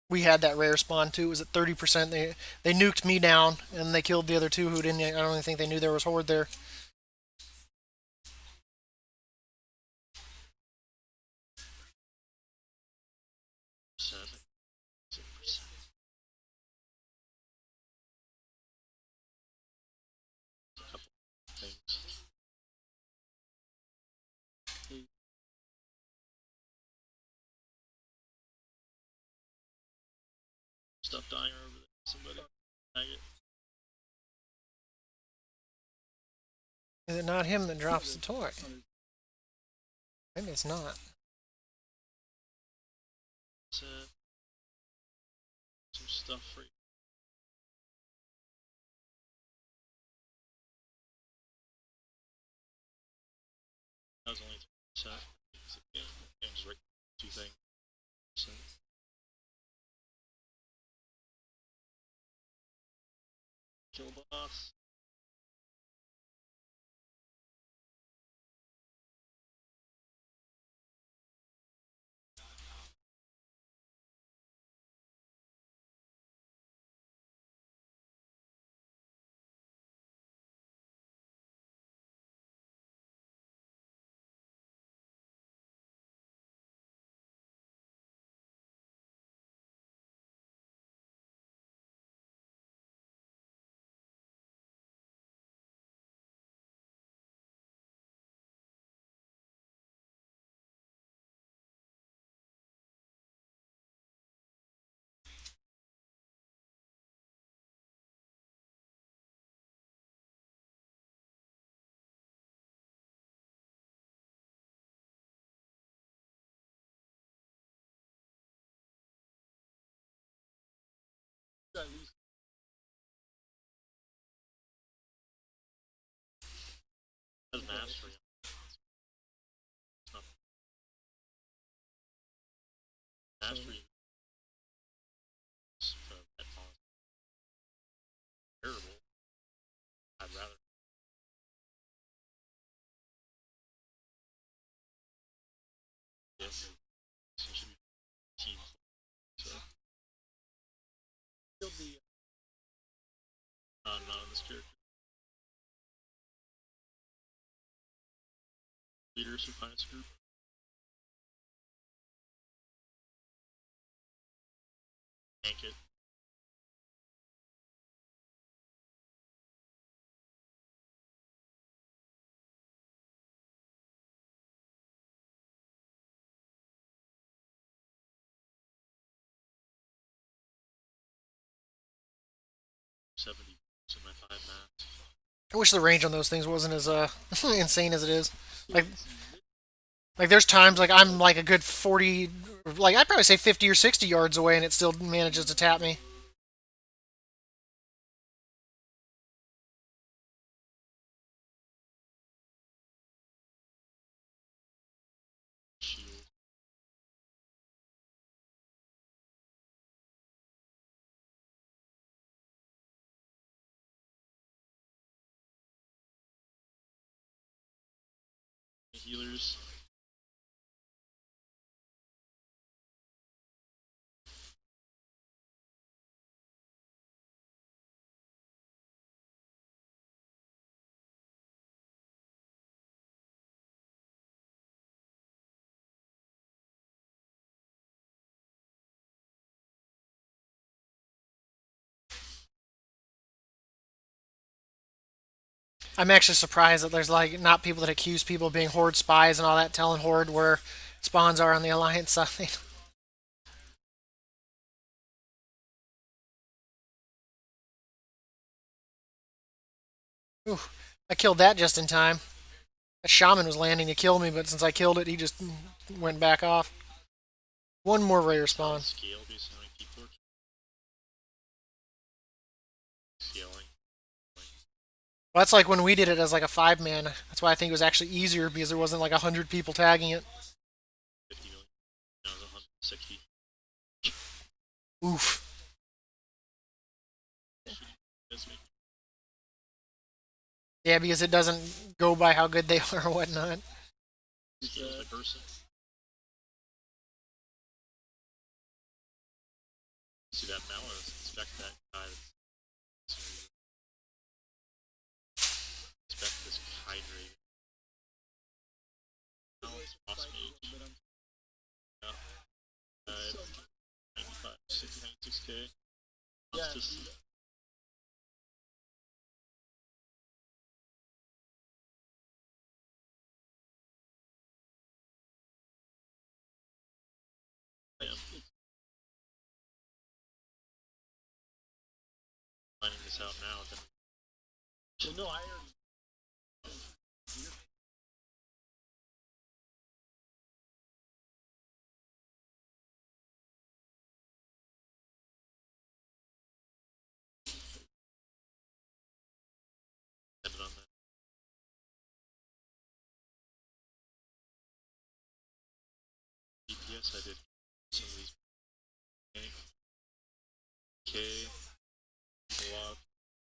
We had that rare spawn too. It was at 30%. They nuked me down and they killed the other two who didn't. I don't even think they knew there was Horde there. Seven. 6%. A couple things. Stuff dying over there. Somebody tag it. Is it not him that drops the toy? Maybe it's not. Set. Some stuff for you. That was only 3%. Game just right 2 things. So. Kill boss. It has mastery. It's not mastery. That policy. Terrible. I'd rather. Yes. It should be team. So. Still be. Not on this character. Leaders who find its group. Tank it. $70 in my 5 maps. I wish the range on those things wasn't as insane as it is. Like there's times like I'm like a good 40, like I'd probably say 50 or 60 yards away, and it still manages to tap me. Shield. Healers. I'm actually surprised that there's like not people that accuse people of being Horde spies and all that, telling Horde where spawns are on the Alliance side. Ooh, I killed that just in time. A shaman was landing to kill me, but since I killed it, he just went back off. One more rare spawn. Scale based on how many people are scaling. Well, that's like when we did it as like a 5-man. That's why I think it was actually easier, because there wasn't like 100 people tagging it. 50 million. Now it's 160. Oof. That's me. Yeah, because it doesn't go by how good they are or whatnot. Scales by person. See that now? Let's inspect that guy. Inspect this hydrate. Now it's boss mage. Yeah. 95, 60, 96k. Let's just. Yeah. Finding this out now, then. Well, no, I already. Depended on that. DPS, I did some of these. K. A lot.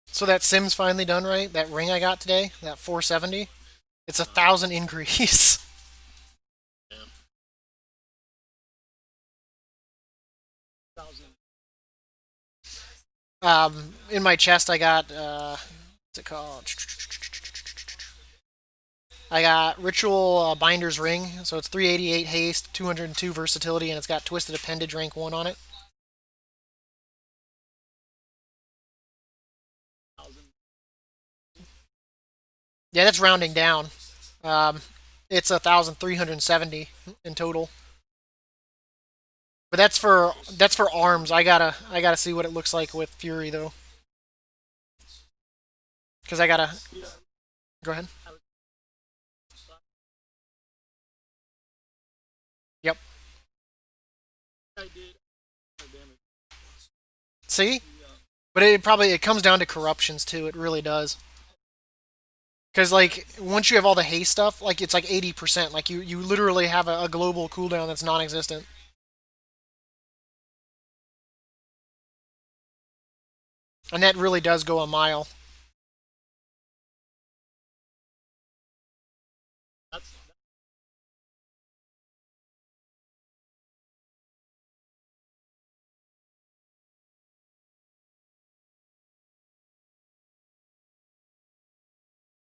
So that sim's finally done, right? That ring I got today, that 470, it's 1,000 increase. Yeah. 1,000. In my chest, I got what's it called? I got Ritual Binder's Ring, so it's 388 haste, 202 versatility, and it's got Twisted Appendage rank 1 on it. Yeah, that's rounding down. It's 1,370 in total. But that's for arms. I gotta see what it looks like with Fury though. Because I gotta go ahead. Yep. See? But it comes down to corruptions too. It really does. Because like once you have all the haste stuff, like it's like 80%. Like you literally have a global cooldown that's non-existent. And that really does go a mile.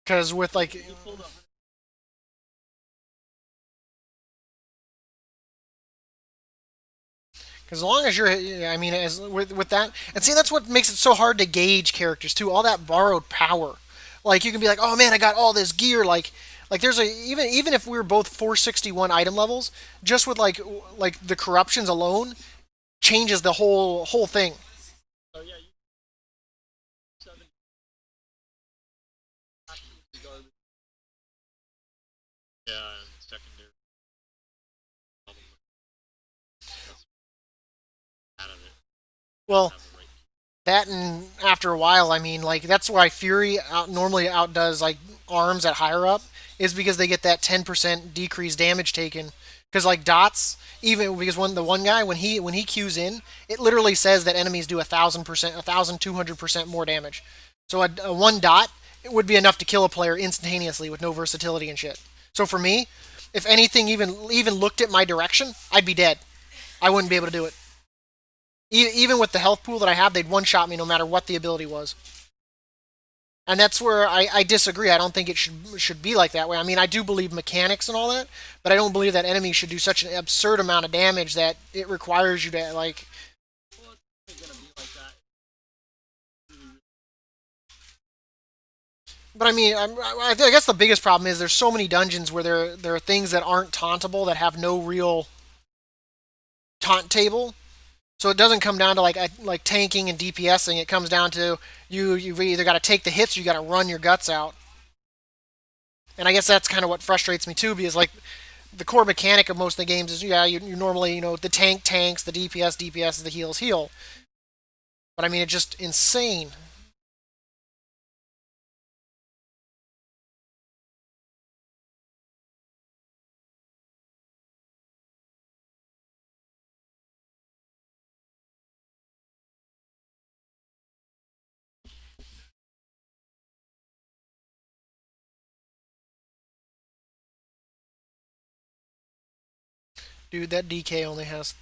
Because with like as long as you're, I mean, as with that, and see, that's what makes it so hard to gauge characters too. All that borrowed power, like you can be like, oh man, I got all this gear. Like there's a even if we were both 461 item levels, just with like the corruptions alone changes the whole thing. Well, that and after a while, I mean, like that's why Fury normally outdoes like arms at higher up is because they get that 10% decreased damage taken. Because like dots, even because the one guy when he cues in, it literally says that enemies do 1,000%, 1,200% more damage. So a one dot it would be enough to kill a player instantaneously with no versatility and shit. So for me, if anything even looked at my direction, I'd be dead. I wouldn't be able to do it. Even with the health pool that I have, they'd one shot me no matter what the ability was. And that's where I disagree. I don't think it should be like that way. I mean, I do believe mechanics and all that, but I don't believe that enemies should do such an absurd amount of damage that it requires you to like. But I mean, I guess the biggest problem is there's so many dungeons where there are things that aren't tauntable that have no real taunt table. So it doesn't come down to like tanking and DPSing. It comes down to you've either got to take the hits or you got to run your guts out. And I guess that's kind of what frustrates me too, because like the core mechanic of most of the games is yeah, you normally the tank tanks, the DPS, the heals heal. But I mean, it's just insane. Dude, that DK only has.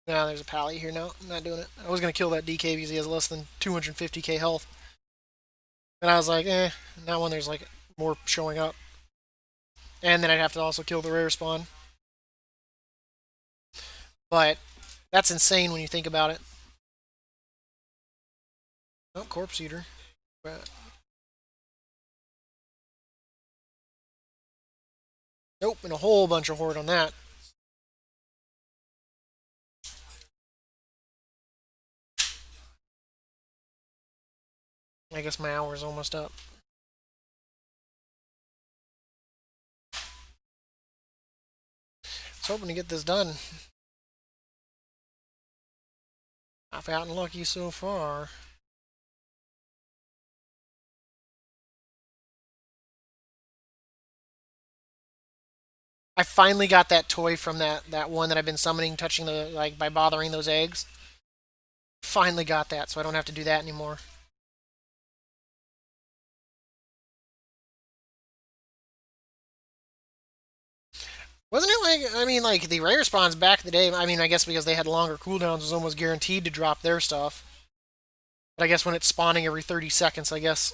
Nah, there's a pally here. No, I'm not doing it. I was gonna kill that DK because he has less than 250k health. And I was like, that one there's like more showing up. And then I'd have to also kill the rare spawn. But that's insane when you think about it. Oh, corpse eater. But, nope, and a whole bunch of horde on that. I guess my hour's almost up. I was hoping to get this done. I've gotten lucky so far. I finally got that toy from that one that I've been summoning, touching the like by bothering those eggs. Finally got that, so I don't have to do that anymore. Wasn't it like I mean like the rare spawns back in the day? I mean I guess because they had longer cooldowns, it was almost guaranteed to drop their stuff. But I guess when it's spawning every 30 seconds, I guess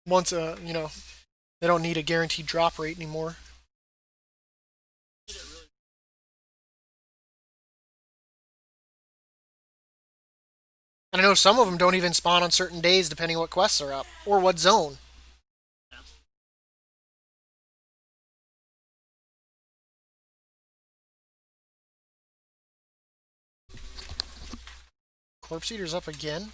once they don't need a guaranteed drop rate anymore. And I know some of them don't even spawn on certain days depending on what quests are up or what zone. Corpse Eater's up again.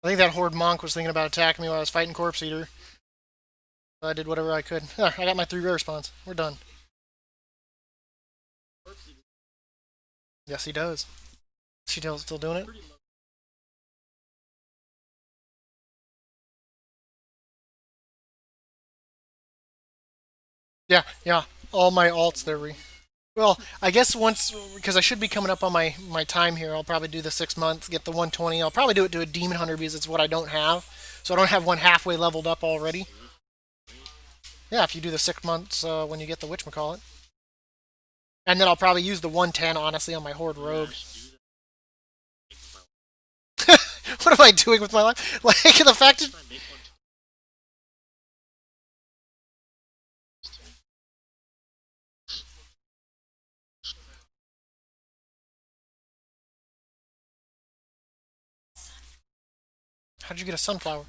I think that horde monk was thinking about attacking me while I was fighting Corpse Eater. I did whatever I could. I got my 3 rare spawns. We're done. Yes, he does. Is she still doing it? Yeah, yeah. All my alts there. Well, I guess once, because I should be coming up on my time here, I'll probably do the 6 months, get the 120. I'll probably do it to a demon hunter because it's what I don't have. So I don't have one halfway leveled up already. Yeah, if you do the 6 months when you get the whatchamacallit. And then I'll probably use the 110, honestly, on my horde rogue. What am I doing with my life? Like, the fact that... How did you get a sunflower?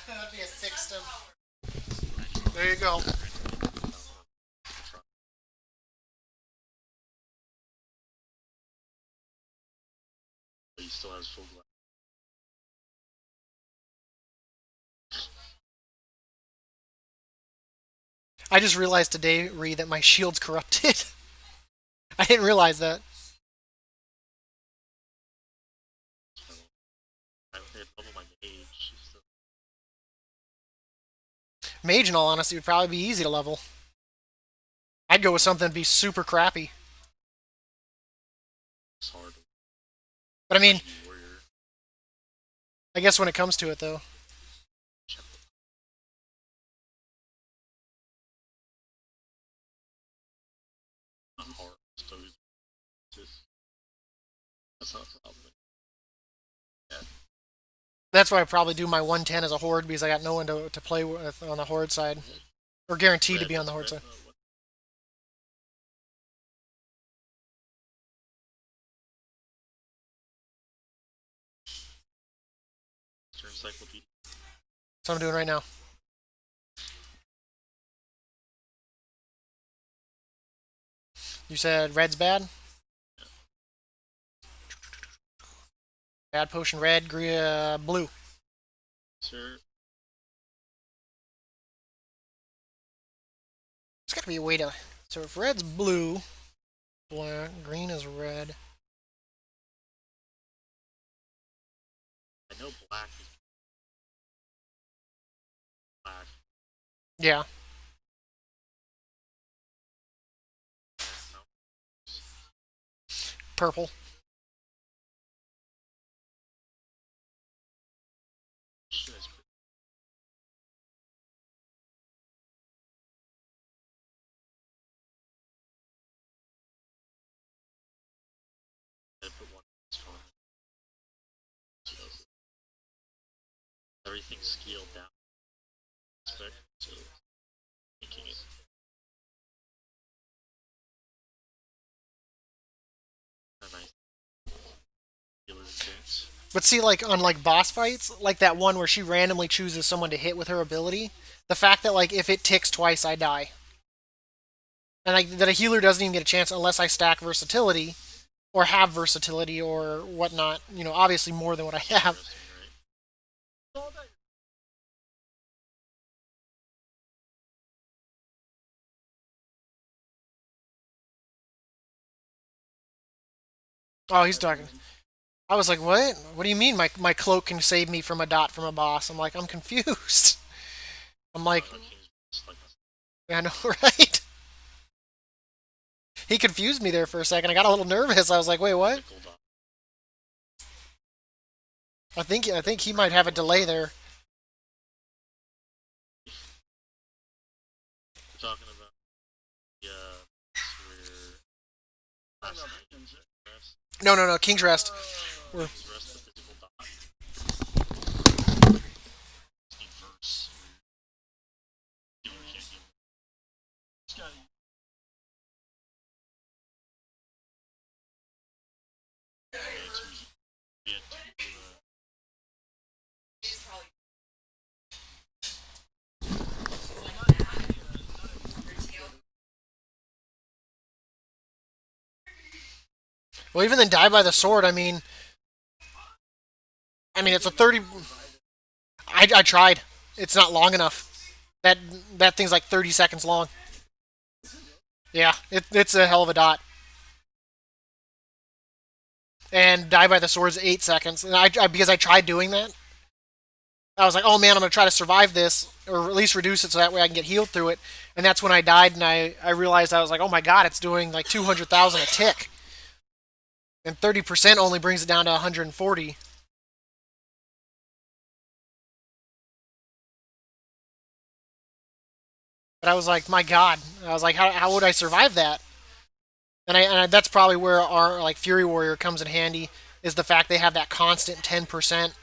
That'd be a thick stem. There you go. He still has full glass. I just realized today, Ree, that my shield's corrupted. I didn't realize that. I had double my gauge. Mage, in all honesty, would probably be easy to level. I'd go with something that'd be super crappy. It's hard. But I mean, I guess when it comes to it, though. That's not a problem. Yeah. That's why I probably do my 110 as a horde because I got no one to play with on the horde side. Or guaranteed to be on the horde side. Encyclopedia. That's what I'm doing right now. You said red's bad? Bad potion red, blue. Sir. There's got to be a way to... So if red's blue, black, green is red. I know black is black. Yeah. Purple. Everything's scaled down. Expect to making it. A nice. But see, like on like boss fights, like that one where she randomly chooses someone to hit with her ability, the fact that like if it ticks twice, I die, and like that a healer doesn't even get a chance unless I stack versatility, or have versatility or whatnot. You know, obviously more than what I have. Oh, he's talking. I was like, what? What do you mean my cloak can save me from a dot from a boss? I'm like, I'm confused. I'm like, I know, right? He confused me there for a second. I got a little nervous. I was like, wait, what? I think he might have a delay there. We're talking about where last night. No, King's Rest. We're, well, even then, die by the sword. I mean, it's a 30. I tried. It's not long enough. That that thing's like 30 seconds long. Yeah, it's a hell of a dot. And die by the sword's 8 seconds. And because I tried doing that, I was like, oh man, I'm gonna try to survive this, or at least reduce it so that way I can get healed through it. And that's when I died, and I realized I was like, oh my god, it's doing like 200,000 a tick, and 30% only brings it down to 140. But I was like, my god, I was like, how would I survive that? That's probably where our like Fury Warrior comes in handy, is the fact they have that constant 10%.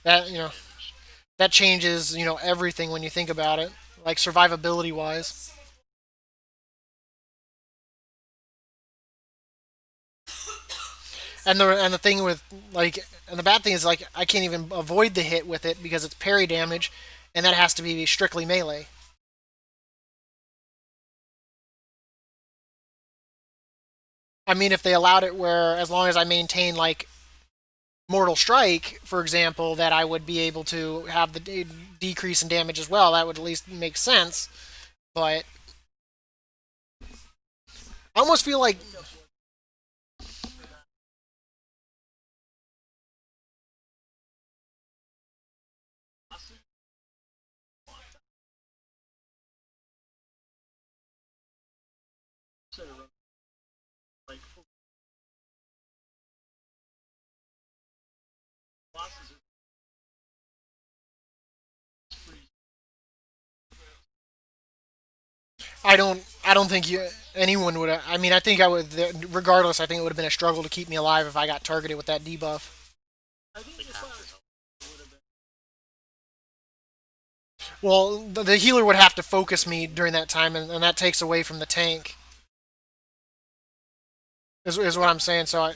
That that changes everything when you think about it, like survivability wise. And the thing with like and the bad thing is like I can't even avoid the hit with it because it's parry damage, and that has to be strictly melee. I mean, if they allowed it where as long as I maintain like Mortal Strike, for example, that I would be able to have the decrease in damage as well, that would at least make sense. But I almost feel like I don't think anyone would. I mean, I think I would. Regardless, I think it would have been a struggle to keep me alive if I got targeted with that debuff. Well, the healer would have to focus me during that time, and that takes away from the tank. Is what I'm saying. So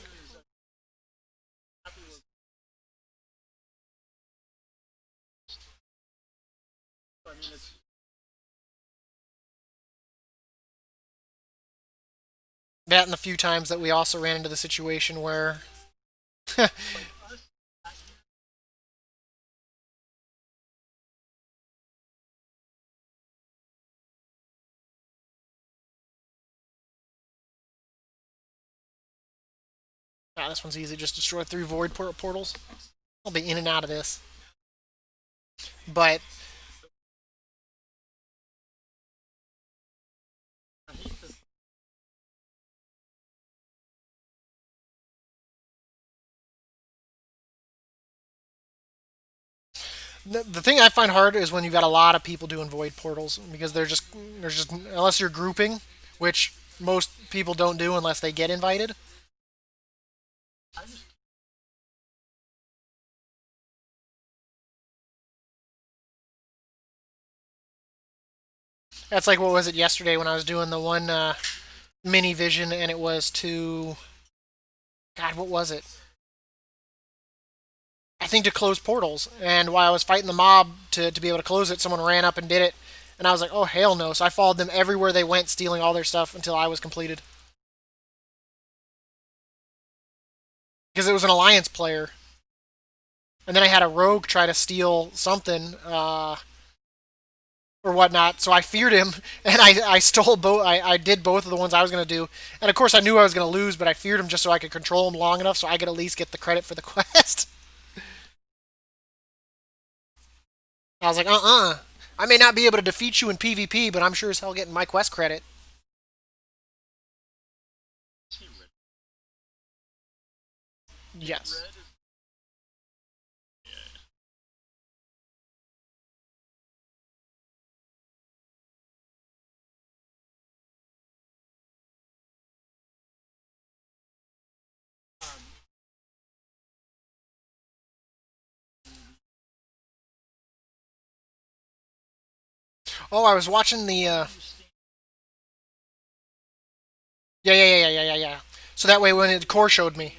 that and the few times that we also ran into the situation where this one's easy. Just destroy 3 void portals. I'll be in and out of this. But the thing I find hard is when you've got a lot of people doing void portals because there's just unless you're grouping, which most people don't do unless they get invited. That's like what was it yesterday when I was doing the one mini vision and it was to God, what was it? I think to close portals. And while I was fighting the mob to be able to close it, someone ran up and did it. And I was like, oh, hell no. So I followed them everywhere they went, stealing all their stuff until I was completed. Because it was an alliance player. And then I had a rogue try to steal something or whatnot. So I feared him, and I stole both. I did both of the ones I was going to do. And of course, I knew I was going to lose, but I feared him just so I could control him long enough so I could at least get the credit for the quest. I was like, I may not be able to defeat you in PvP, but I'm sure as hell getting my quest credit. Yes. Oh, I was watching the. Yeah. So that way, when it core showed me.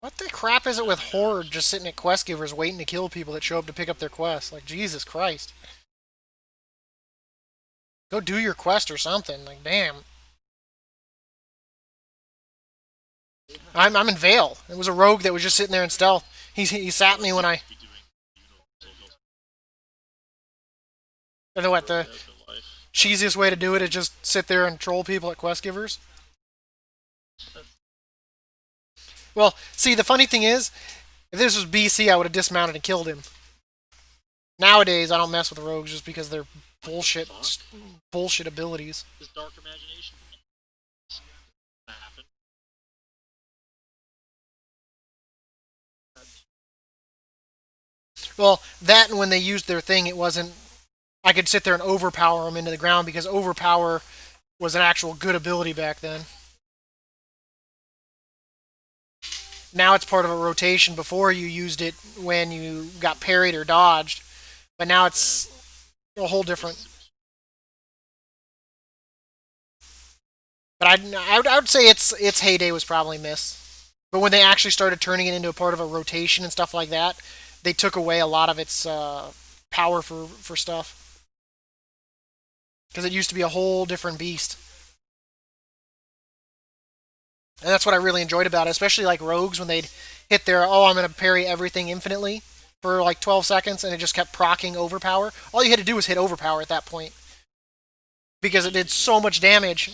What the crap is it with Horde just sitting at quest givers waiting to kill people that show up to pick up their quests? Like, Jesus Christ. Go do your quest or something. Like, damn. I'm in Vale. It was a rogue that was just sitting there in stealth. He sat me when I. You know what? The cheesiest way to do it is just sit there and troll people at quest givers. Well, see, the funny thing is, if this was BC, I would have dismounted and killed him. Nowadays, I don't mess with rogues just because they're bullshit abilities. Well, that and when they used their thing, it wasn't. I could sit there and overpower them into the ground because overpower was an actual good ability back then. Now it's part of a rotation. Before you used it when you got parried or dodged, but now it's a whole different. But I would say its heyday was probably Miss. But when they actually started turning it into a part of a rotation and stuff like that, they took away a lot of its power for stuff because it used to be a whole different beast. And that's what I really enjoyed about it, especially like rogues when they'd hit their I'm gonna parry everything infinitely for like 12 seconds and it just kept procking overpower. All you had to do was hit overpower at that point because it did so much damage.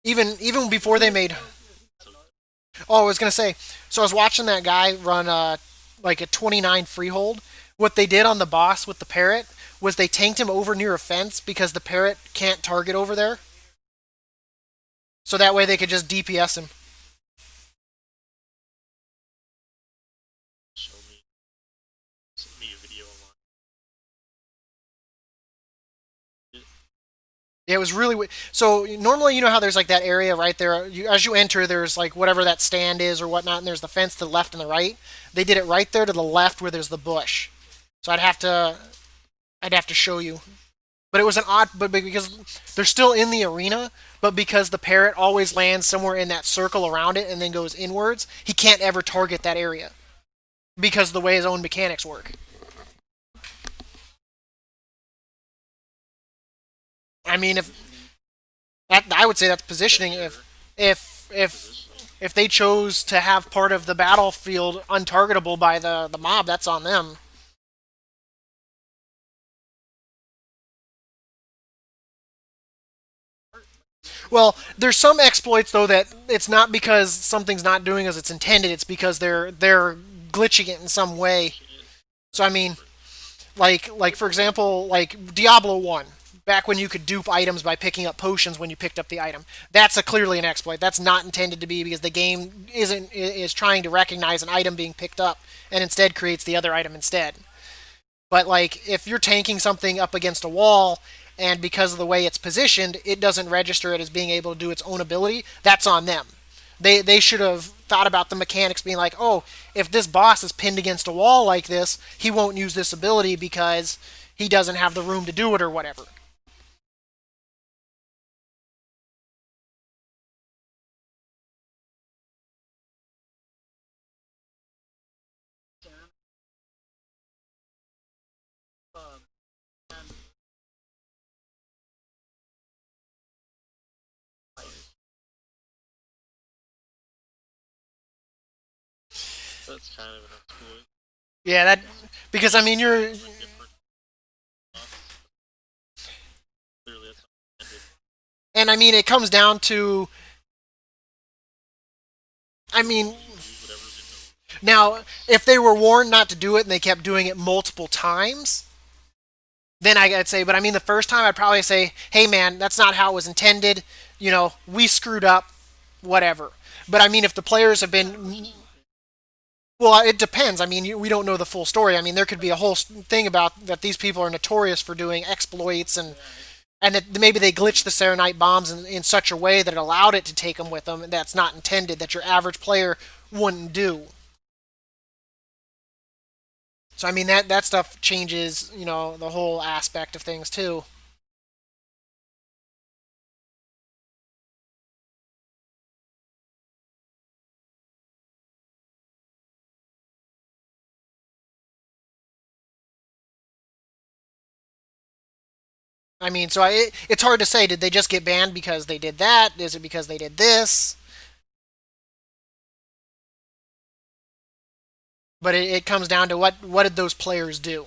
Even before they made. Oh, I was gonna say. So I was watching that guy run like a 29 freehold. What they did on the boss with the parrot was they tanked him over near a fence because the parrot can't target over there. So that way they could just DPS him. Yeah, it was really so. Normally, you know how there's like that area right there. As you enter, there's like whatever that stand is or whatnot, and there's the fence to the left and the right. They did it right there to the left where there's the bush. So I'd have to show you. But it was an odd, but because they're still in the arena, but because the parrot always lands somewhere in that circle around it and then goes inwards, he can't ever target that area because of the way his own mechanics work. I mean, if I would say that's positioning. If they chose to have part of the battlefield untargetable by the mob, that's on them. Well, there's some exploits though that it's not because something's not doing as it's intended. It's because they're glitching it in some way. So I mean, like for example, like Diablo 1, back when you could dupe items by picking up potions when you picked up the item. That's a clearly an exploit. That's not intended to be because the game is trying to recognize an item being picked up and instead creates the other item instead. But like if you're tanking something up against a wall and because of the way it's positioned, it doesn't register it as being able to do its own ability, that's on them. They should have thought about the mechanics being like, oh, if this boss is pinned against a wall like this, he won't use this ability because he doesn't have the room to do it or whatever. Yeah, that because I mean you're and I mean it comes down to I mean Now, if they were warned not to do it and they kept doing it multiple times, then I'd say, but I mean, the first time I'd probably say, hey man, that's not how it was intended. You know, we screwed up, whatever. But I mean, if the players have been, well, it depends. I mean, we don't know the full story. I mean, there could be a whole thing about that these people are notorious for doing exploits and that maybe they glitched the Serenite bombs in such a way that it allowed it to take them with them, and that's not intended, that your average player wouldn't do. So I mean that stuff changes, the whole aspect of things too. I mean, so it's hard to say. Did they just get banned because they did that? Is it because they did this? But it comes down to what did those players do?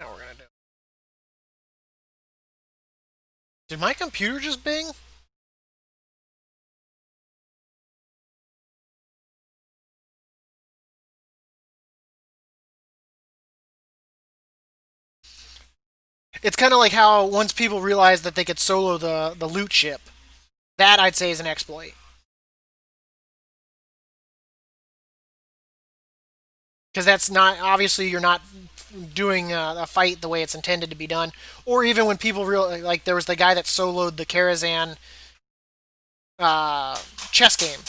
Now we're gonna do. Did my computer just bing? It's kind of like how once people realized that they could solo the loot ship, that I'd say is an exploit. Because that's not, obviously you're not doing a fight the way it's intended to be done. Or even when people real like there was the guy that soloed the Karazhan uh, chess game.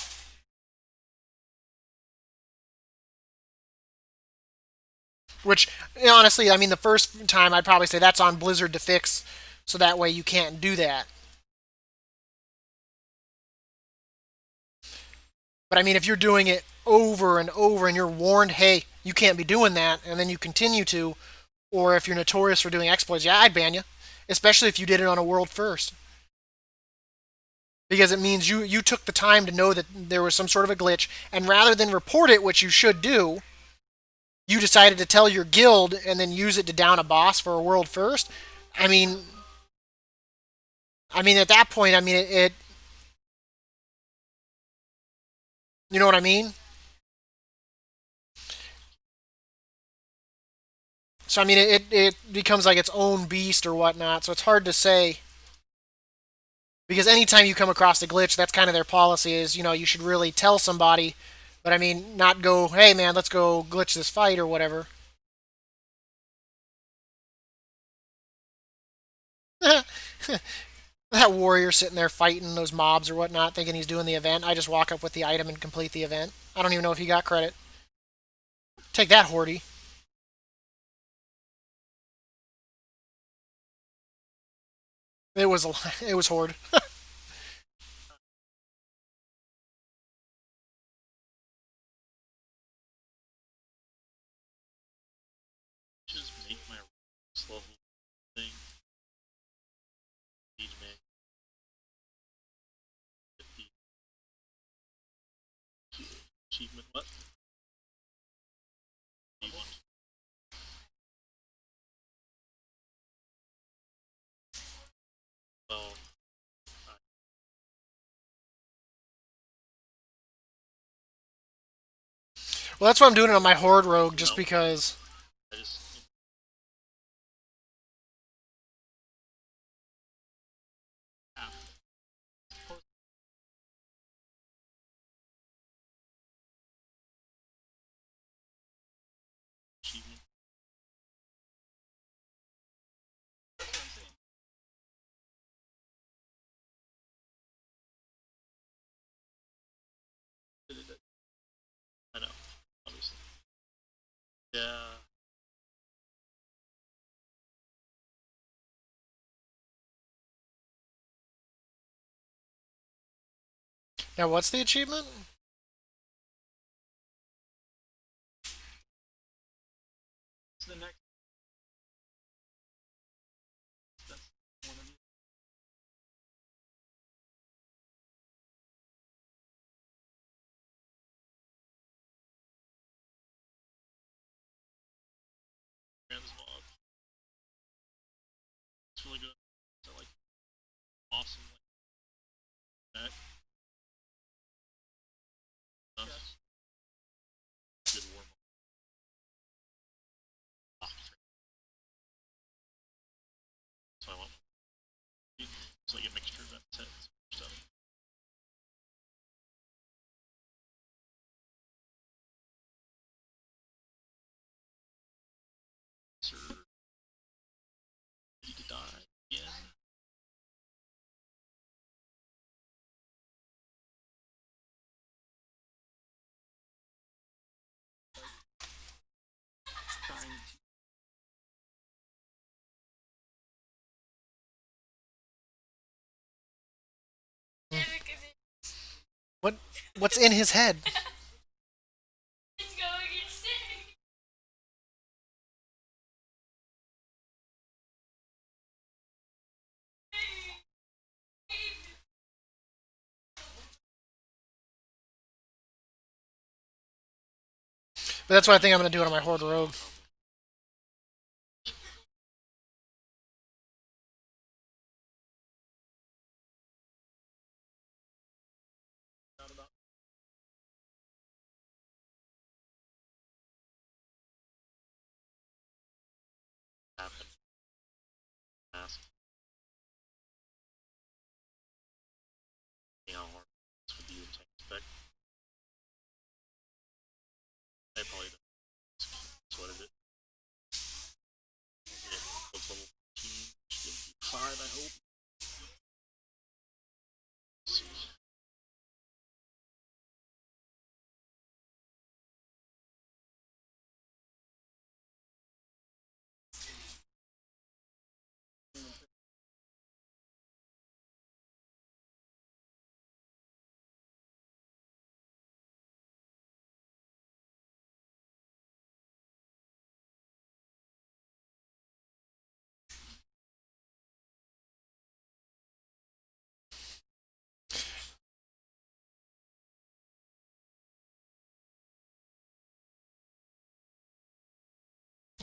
Which, honestly, I mean, the first time I'd probably say that's on Blizzard to fix, so that way you can't do that. But I mean, if you're doing it over and over and you're warned, hey, you can't be doing that, and then you continue to, or if you're notorious for doing exploits, yeah, I'd ban you. Especially if you did it on a world first. Because it means you took the time to know that there was some sort of a glitch, and rather than report it, which you should do, you decided to tell your guild and then use it to down a boss for a world first. I mean, at that point, I mean, you know what I mean? So I mean, it becomes like its own beast or whatnot. So it's hard to say because anytime you come across a glitch, that's kind of their policy is you should really tell somebody, but I mean, not go, hey man, let's go glitch this fight or whatever. That warrior sitting there fighting those mobs or whatnot, thinking he's doing the event. I just walk up with the item and complete the event. I don't even know if he got credit. Take that, Hordy. It was it was Horde. Just make my level thing. Need to make the achievement. What? Well, Well, that's why I'm doing it on my Horde rogue, just because. I just achievement. I know, obviously. Yeah. Now, what's the achievement? like a mixture of that stuff. Sir, ready to die again. What? What's in his head? It's going insane. But that's what I think I'm gonna do on my Horde Rogue. Happen. Ask. You know, how hard this would be to expect. I probably don't. That's what it is. Yeah, what's level 14? Should be 5, I hope. Let's see.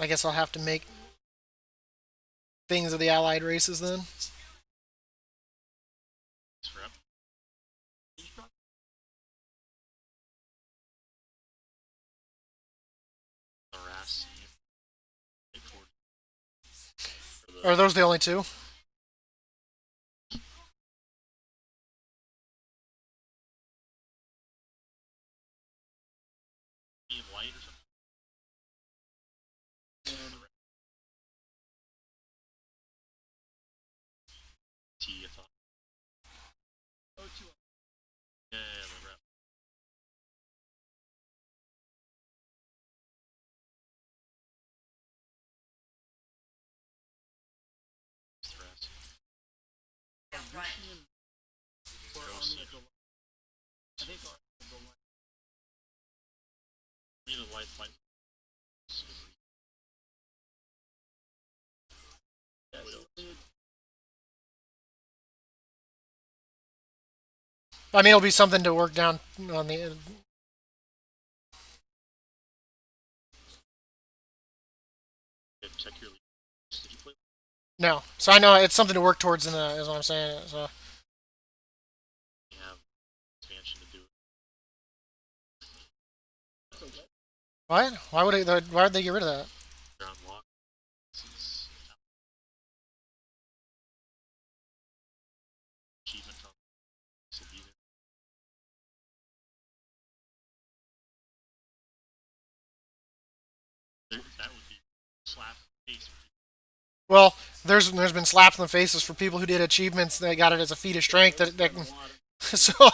I guess I'll have to make things of the allied races then. Scrap. Harass you. Wait for the Are those the only two? beam light or something. T, I thought. Oh, two. Yeah, the rep. Stress. Yeah, right. Go see. Need a light fight. I mean, it'll be something to work down on the. Check your lead. Did you play? No, so I know it's something to work towards in the. Is what I'm saying. So You have expansion to do it. what? Why would it? Why would they get rid of that? They're unlocked. Since achievement on this will be there. That would be slap face. Well, there's been slaps in the faces for people who did achievements that got it as a feat of strength that so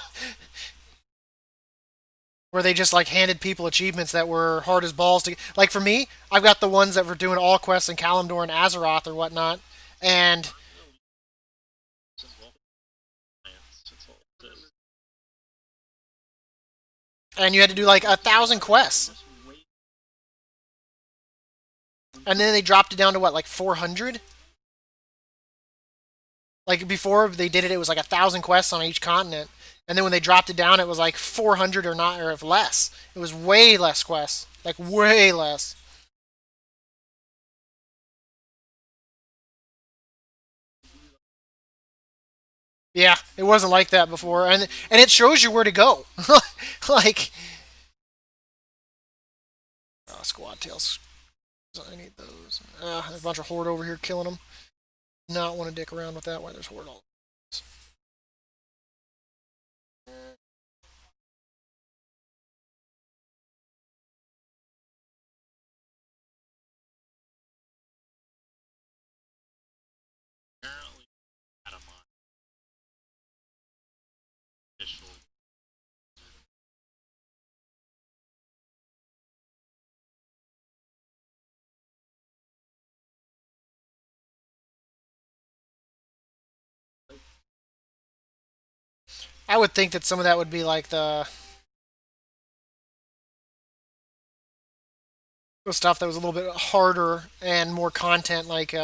where they just like handed people achievements that were hard as balls to like for me I've got the ones that were doing all quests in Kalimdor and Azeroth or whatnot and you had to do like 1,000 quests and then they dropped it down to what like 400. Like before they did it, it was like 1,000 quests on each continent, and then when they dropped it down, it was like 400 or not or less. It was way less quests, like way less. Yeah, it wasn't like that before, and it shows you where to go. Like squad tails. I need those. There's a bunch of horde over here killing them. Not want to dick around with that. Why there's horde all Apparently, out of my official. I would think that some of that would be like the stuff that was a little bit harder and more content, like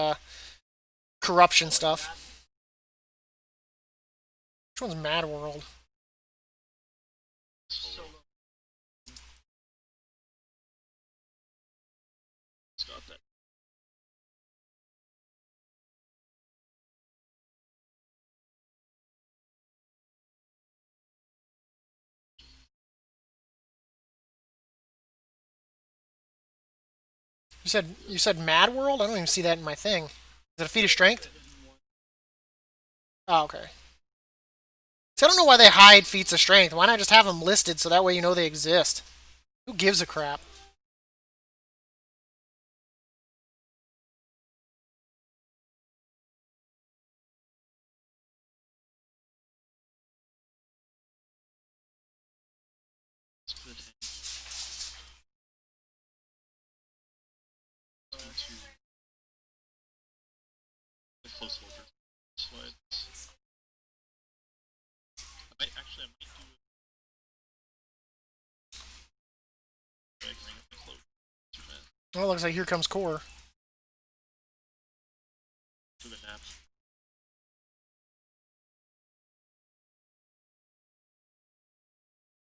corruption stuff. Which one's Mad World? It's got that. You said Mad World? I don't even see that in my thing. Is it a feat of strength? Oh, okay. So I don't know why they hide feats of strength. Why not just have them listed so that way you know they exist? Who gives a crap? It's good. To the close order. So I might do it. So I can bring up my close. Oh, it looks like here comes Kor. Took a nap.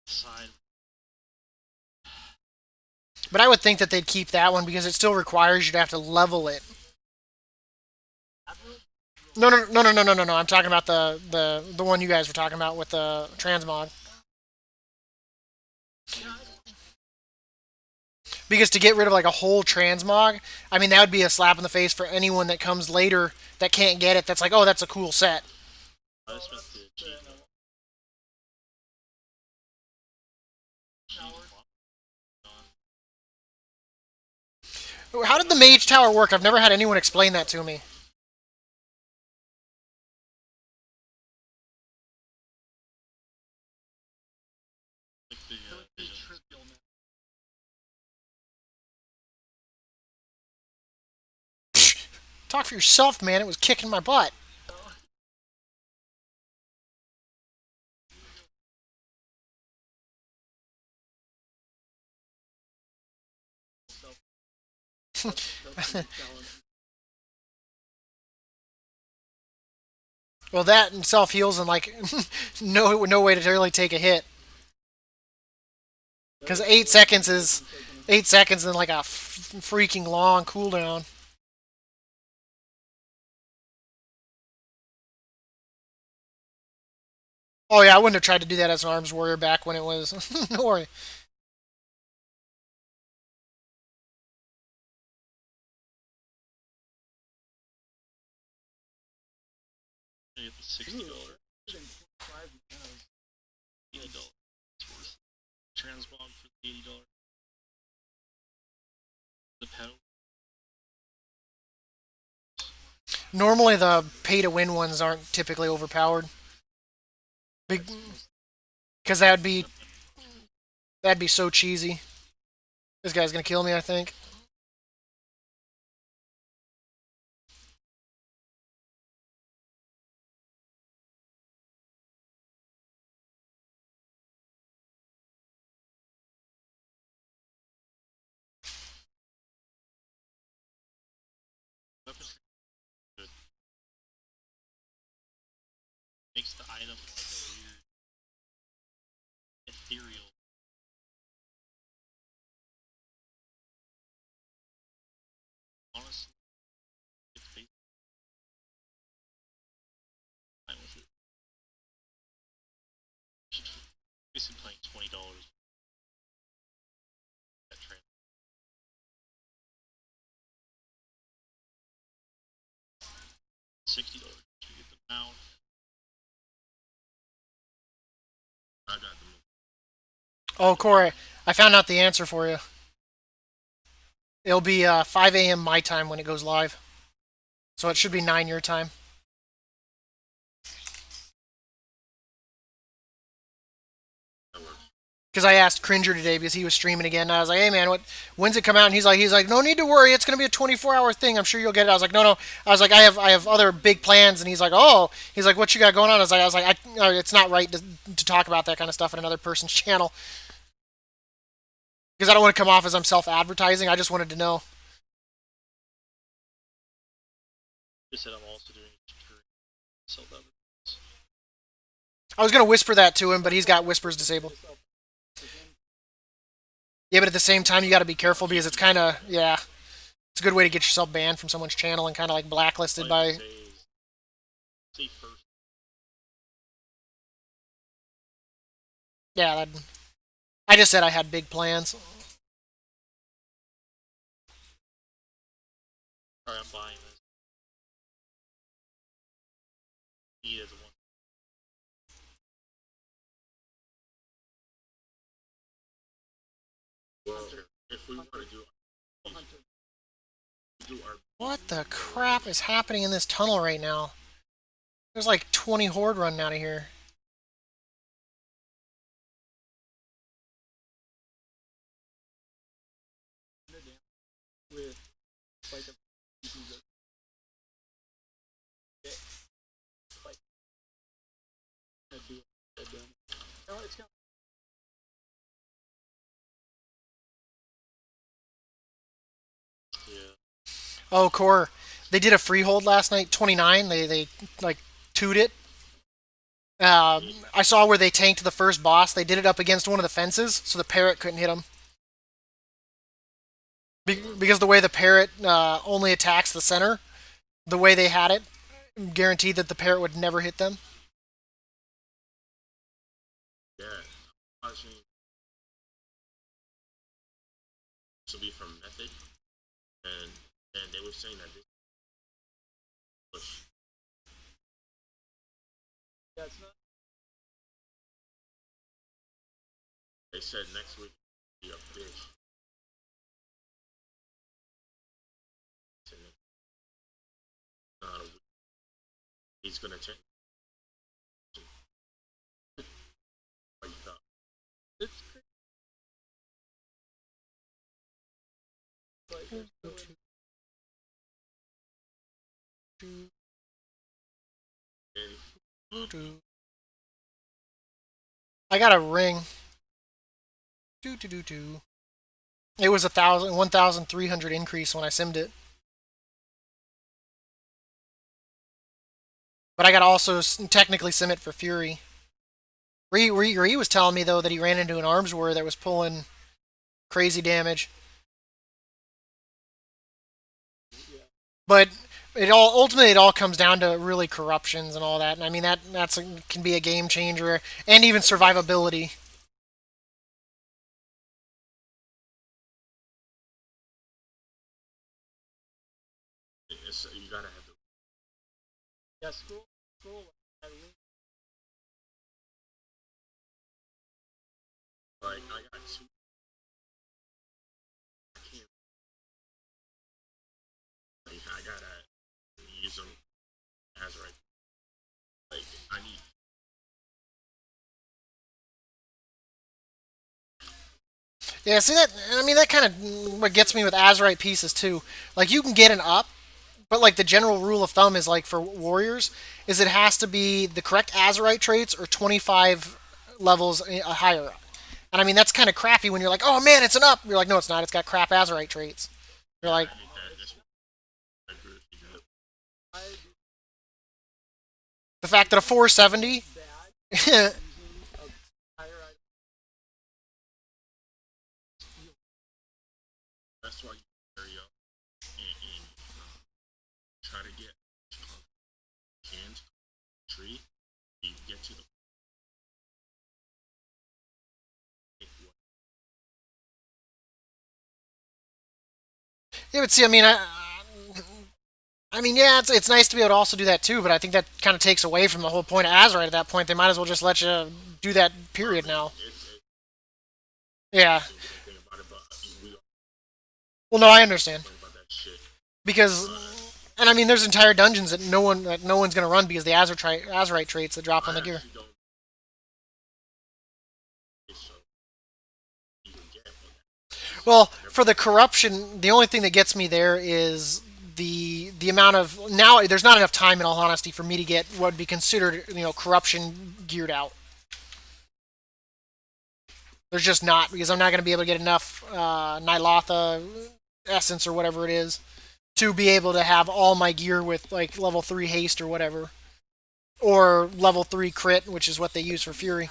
Side. But I would think that they'd keep that one because it still requires you to have to level it. No, no, no, no, no, no, no, no. I'm talking about the one you guys were talking about with the transmog. Because to get rid of like a whole transmog, I mean that would be a slap in the face for anyone that comes later that can't get it. That's like, oh, that's a cool set. I just spent the G. How did the mage tower work? I've never had anyone explain that to me. Like the visions. Talk for yourself, man. It was kicking my butt. Well, that and self heals and like no way to really take a hit. Because 8 seconds and like a freaking long cooldown. Oh yeah, I wouldn't have tried to do that as an arms warrior back when it was. No worry. I get the $60. $80. It's worth it. Transmog for the $80. The pedal. Normally the pay to win ones aren't typically overpowered. Because that'd be so cheesy. This guy's gonna kill me, I think. Weapon good. Makes the item like a weird ethereal. Honestly, it's fine with it. Basically playing $20 that trend. $60 to get the mount. Oh, Corey, I found out the answer for you. It'll be 5 a.m. my time when it goes live. So it should be 9 your time. That works. Because I asked Cringer today because he was streaming again. And I was like, "Hey man, when's it come out?" And he's like, "No need to worry. It's gonna be a 24-hour thing. I'm sure you'll get it." I was like, "No, no." I was like, I have other big plans." And he's like, "Oh." He's like, "What you got going on?" It's not right to talk about that kind of stuff on another person's channel because I don't want to come off as I'm self-advertising. I just wanted to know. Just said I'm also doing self advertising. I was gonna whisper that to him, but he's got whispers disabled. Yeah, but at the same time, you got to be careful because it's kind of yeah, it's a good way to get yourself banned from someone's channel and kind of like blacklisted by. Say first. Yeah, I just said I had big plans. Alright, I'm buying this. He is one. Well, if we want to do our What the crap is happening in this tunnel right now? There's like 20 horde running out of here. yeah. Oh, Core, they did a freehold last night, 29. They like toot it. I saw where they tanked the first boss. They did it up against one of the fences, so the parrot couldn't hit him. Because the way the parrot only attacks the center, the way they had it, guaranteed that the parrot would never hit them. Yeah. Watching this will be from Method, and they were saying that this push. They said next week will be a fish. Not a week. He's gonna change. What you thought? And I got a ring. Do do do do. It was 1,300 increase when I simmed it. But I got to also technically sim it for Fury. Ree was telling me though that he ran into an arms war that was pulling crazy damage. But it all comes down to really corruptions and all that. And I mean can be a game changer and even survivability. you gotta have the. Yeah, school. Like I got two. I can't. Like, I gotta use them as right. Like I need. Yeah, see that? I mean, that kind of what gets me with Azerite pieces too. Like you can get an up, but like the general rule of thumb is like for warriors, is it has to be the correct Azerite traits or 25 levels higher. And I mean that's kind of crappy when you're like, oh man, it's an up. You're like, no, it's not. It's got crap Azerite traits. You're like, I need that. That's what I agree with you. the fact that a 470. That's why you carry up and try to get cans tree. You get to the Yeah, but see, I mean, yeah, it's nice to be able to also do that too. But I think that kind of takes away from the whole point of Azerite. At that point, they might as well just let you do that. Period. Now. it's Yeah. Didn't get anything about it, but we don't Well, no, I understand think about that shit. because, and I mean, there's entire dungeons that no one's gonna run because the Azurite traits that drop on I the gear. actually don't think so. You can get one. Well, for the corruption, the only thing that gets me there is the amount of now. There's not enough time, in all honesty, for me to get what would be considered corruption geared out. There's just not because I'm not going to be able to get enough Nilotha essence or whatever it is to be able to have all my gear with like level 3 haste or whatever, or level 3 crit, which is what they use for Fury.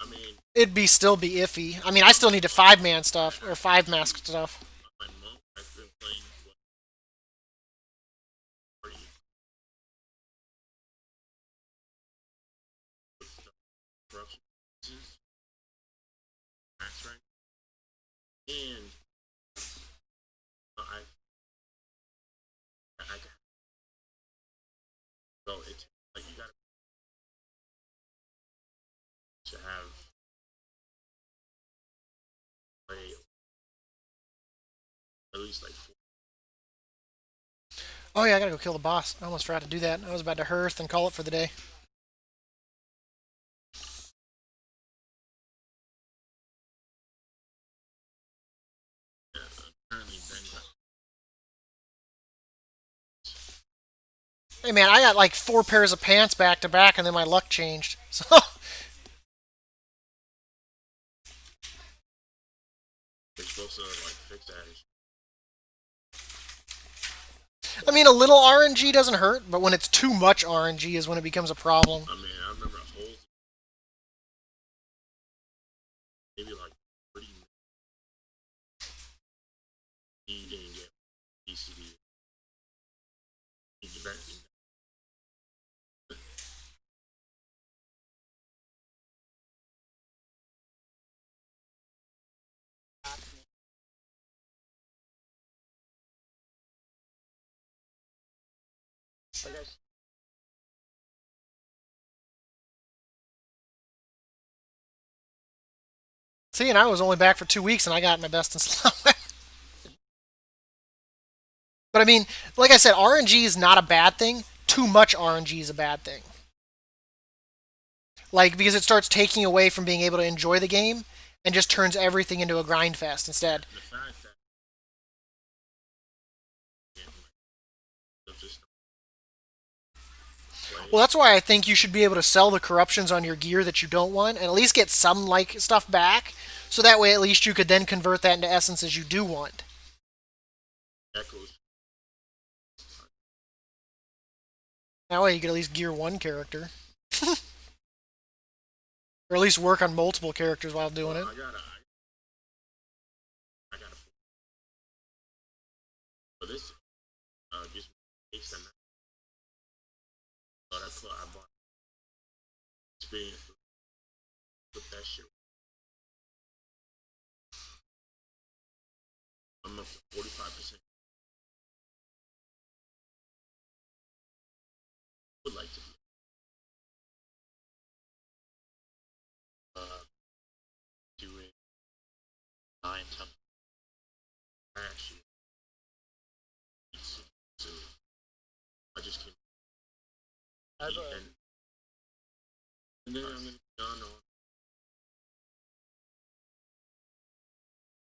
I mean, It'd be still be iffy. I mean, I still need to 5-man stuff or 5-mask stuff. my monk, I've been playing what are you with the corruption pieces, max rank, and I got so it's like you gotta to have play at least like 4. Oh yeah, I gotta go kill the boss. I almost forgot to do that. I was about to hearth and call it for the day. Apparently Ben got Hey man, I got like 4 pairs of pants back to back, and then my luck changed. So they're supposed to like fix that issue. I mean, a little RNG doesn't hurt, but when it's too much RNG is when it becomes a problem. I mean, I remember holes maybe like 30 he didn't get ECD. He better See, and I was only back for 2 weeks, and I got my best in slot. But I mean, like I said, RNG is not a bad thing. Too much RNG is a bad thing. Like because it starts taking away from being able to enjoy the game and just turns everything into a grind fest instead. the fact that yeah, they'll just play. Well, that's why I think you should be able to sell the corruptions on your gear that you don't want, and at least get some like stuff back, so that way at least you could then convert that into essences you do want. Echoes. That way you could at least gear one character, or at least work on multiple characters while doing it. I gotta for this gives me taste and but I bought experience with that shit. I'm up to 45%. Would like to be doing 9 10 actually so I just came and then I'm gonna be done on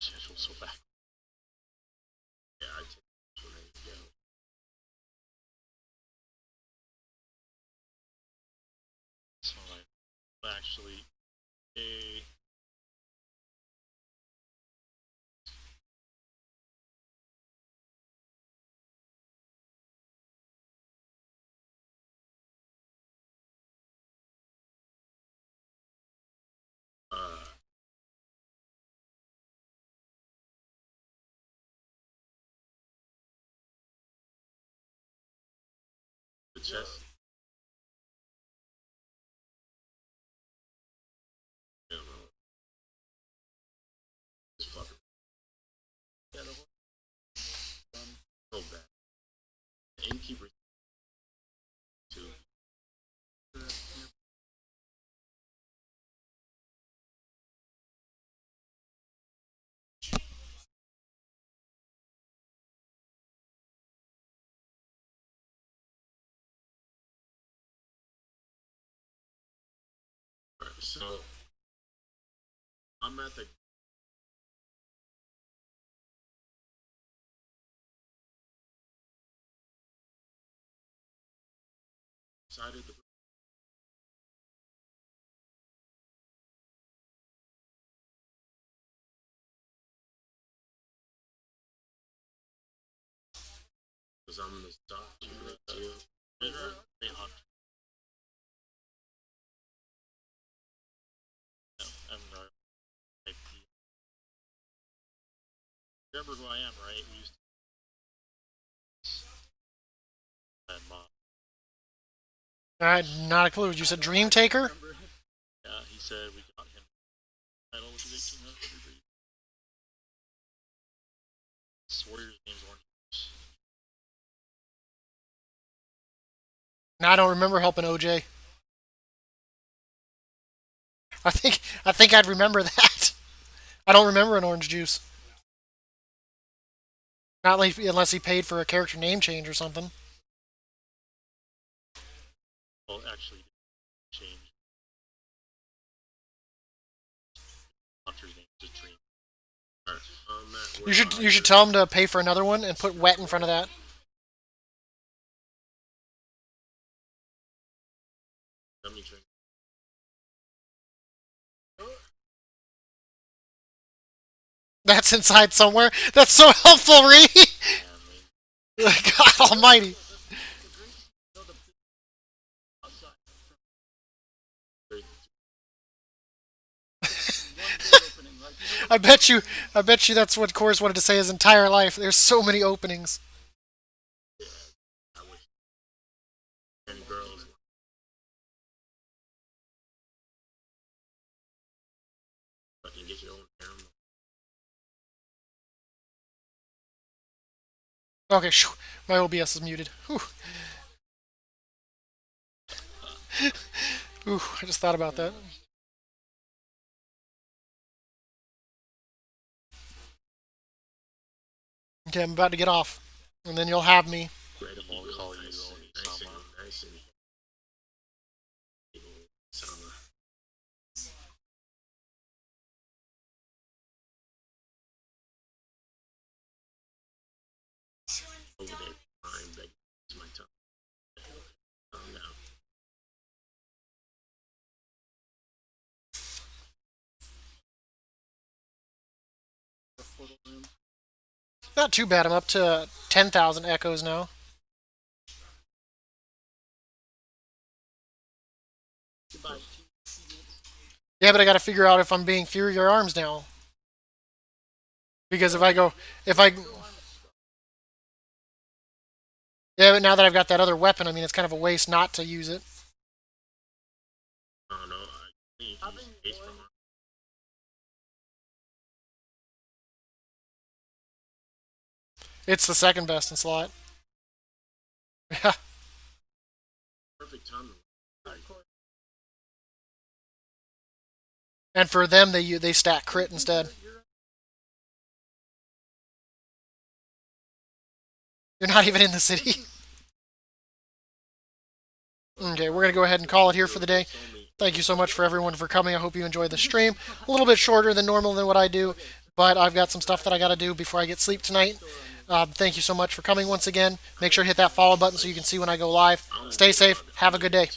schedule so back. Yeah, I take this one and go. So I actually a the chest. I don't know. This fucker. Yeah, so bad. The innkeeper too. So I'm at the side of the because I'm the stock ratio. Remember who I am, right? We used to and mom. Not a clue. You said Dream Taker? Yeah, he said we got him. Title was 1800. Sawyer's name's Orange. No, I don't remember helping OJ. I think I'd remember that. I don't remember an orange juice. Not like, unless he paid for a character name change or something. Well, actually, change. Hunter's name is Dream. Alright, You should tell him to pay for another one and put wet in front of that. Let me drink. That's inside somewhere. That's so helpful, Ree. God Almighty. I bet you that's what Core's wanted to say his entire life. There's so many openings. I wish. And girls. Fucking get your own harem. Okay, shoo, my OBS is muted. Whew. Ooh, I just thought about that. Okay, I'm about to get off. And then you'll have me. Great of all, call you nice and Sama. Over there, I'm begging my tongue. Calm down. Not too bad. I'm up to 10,000 echoes now. Goodbye. Yeah, but I got to figure out if I'm being Fury or Arms now. Because if I yeah, but now that I've got that other weapon, I mean, it's kind of a waste not to use it. Oh no, I think he's from It's the second best in slot. Yeah. perfect time. And for them, they stack crit instead. You're not even in the city. Okay, we're gonna go ahead and call it here for the day. Thank you so much for everyone for coming. I hope you enjoyed the stream. A little bit shorter than normal than what I do, but I've got some stuff that I got to do before I get sleep tonight. Thank you so much for coming once again. Make sure to hit that follow button so you can see when I go live. Stay safe. Have a good day.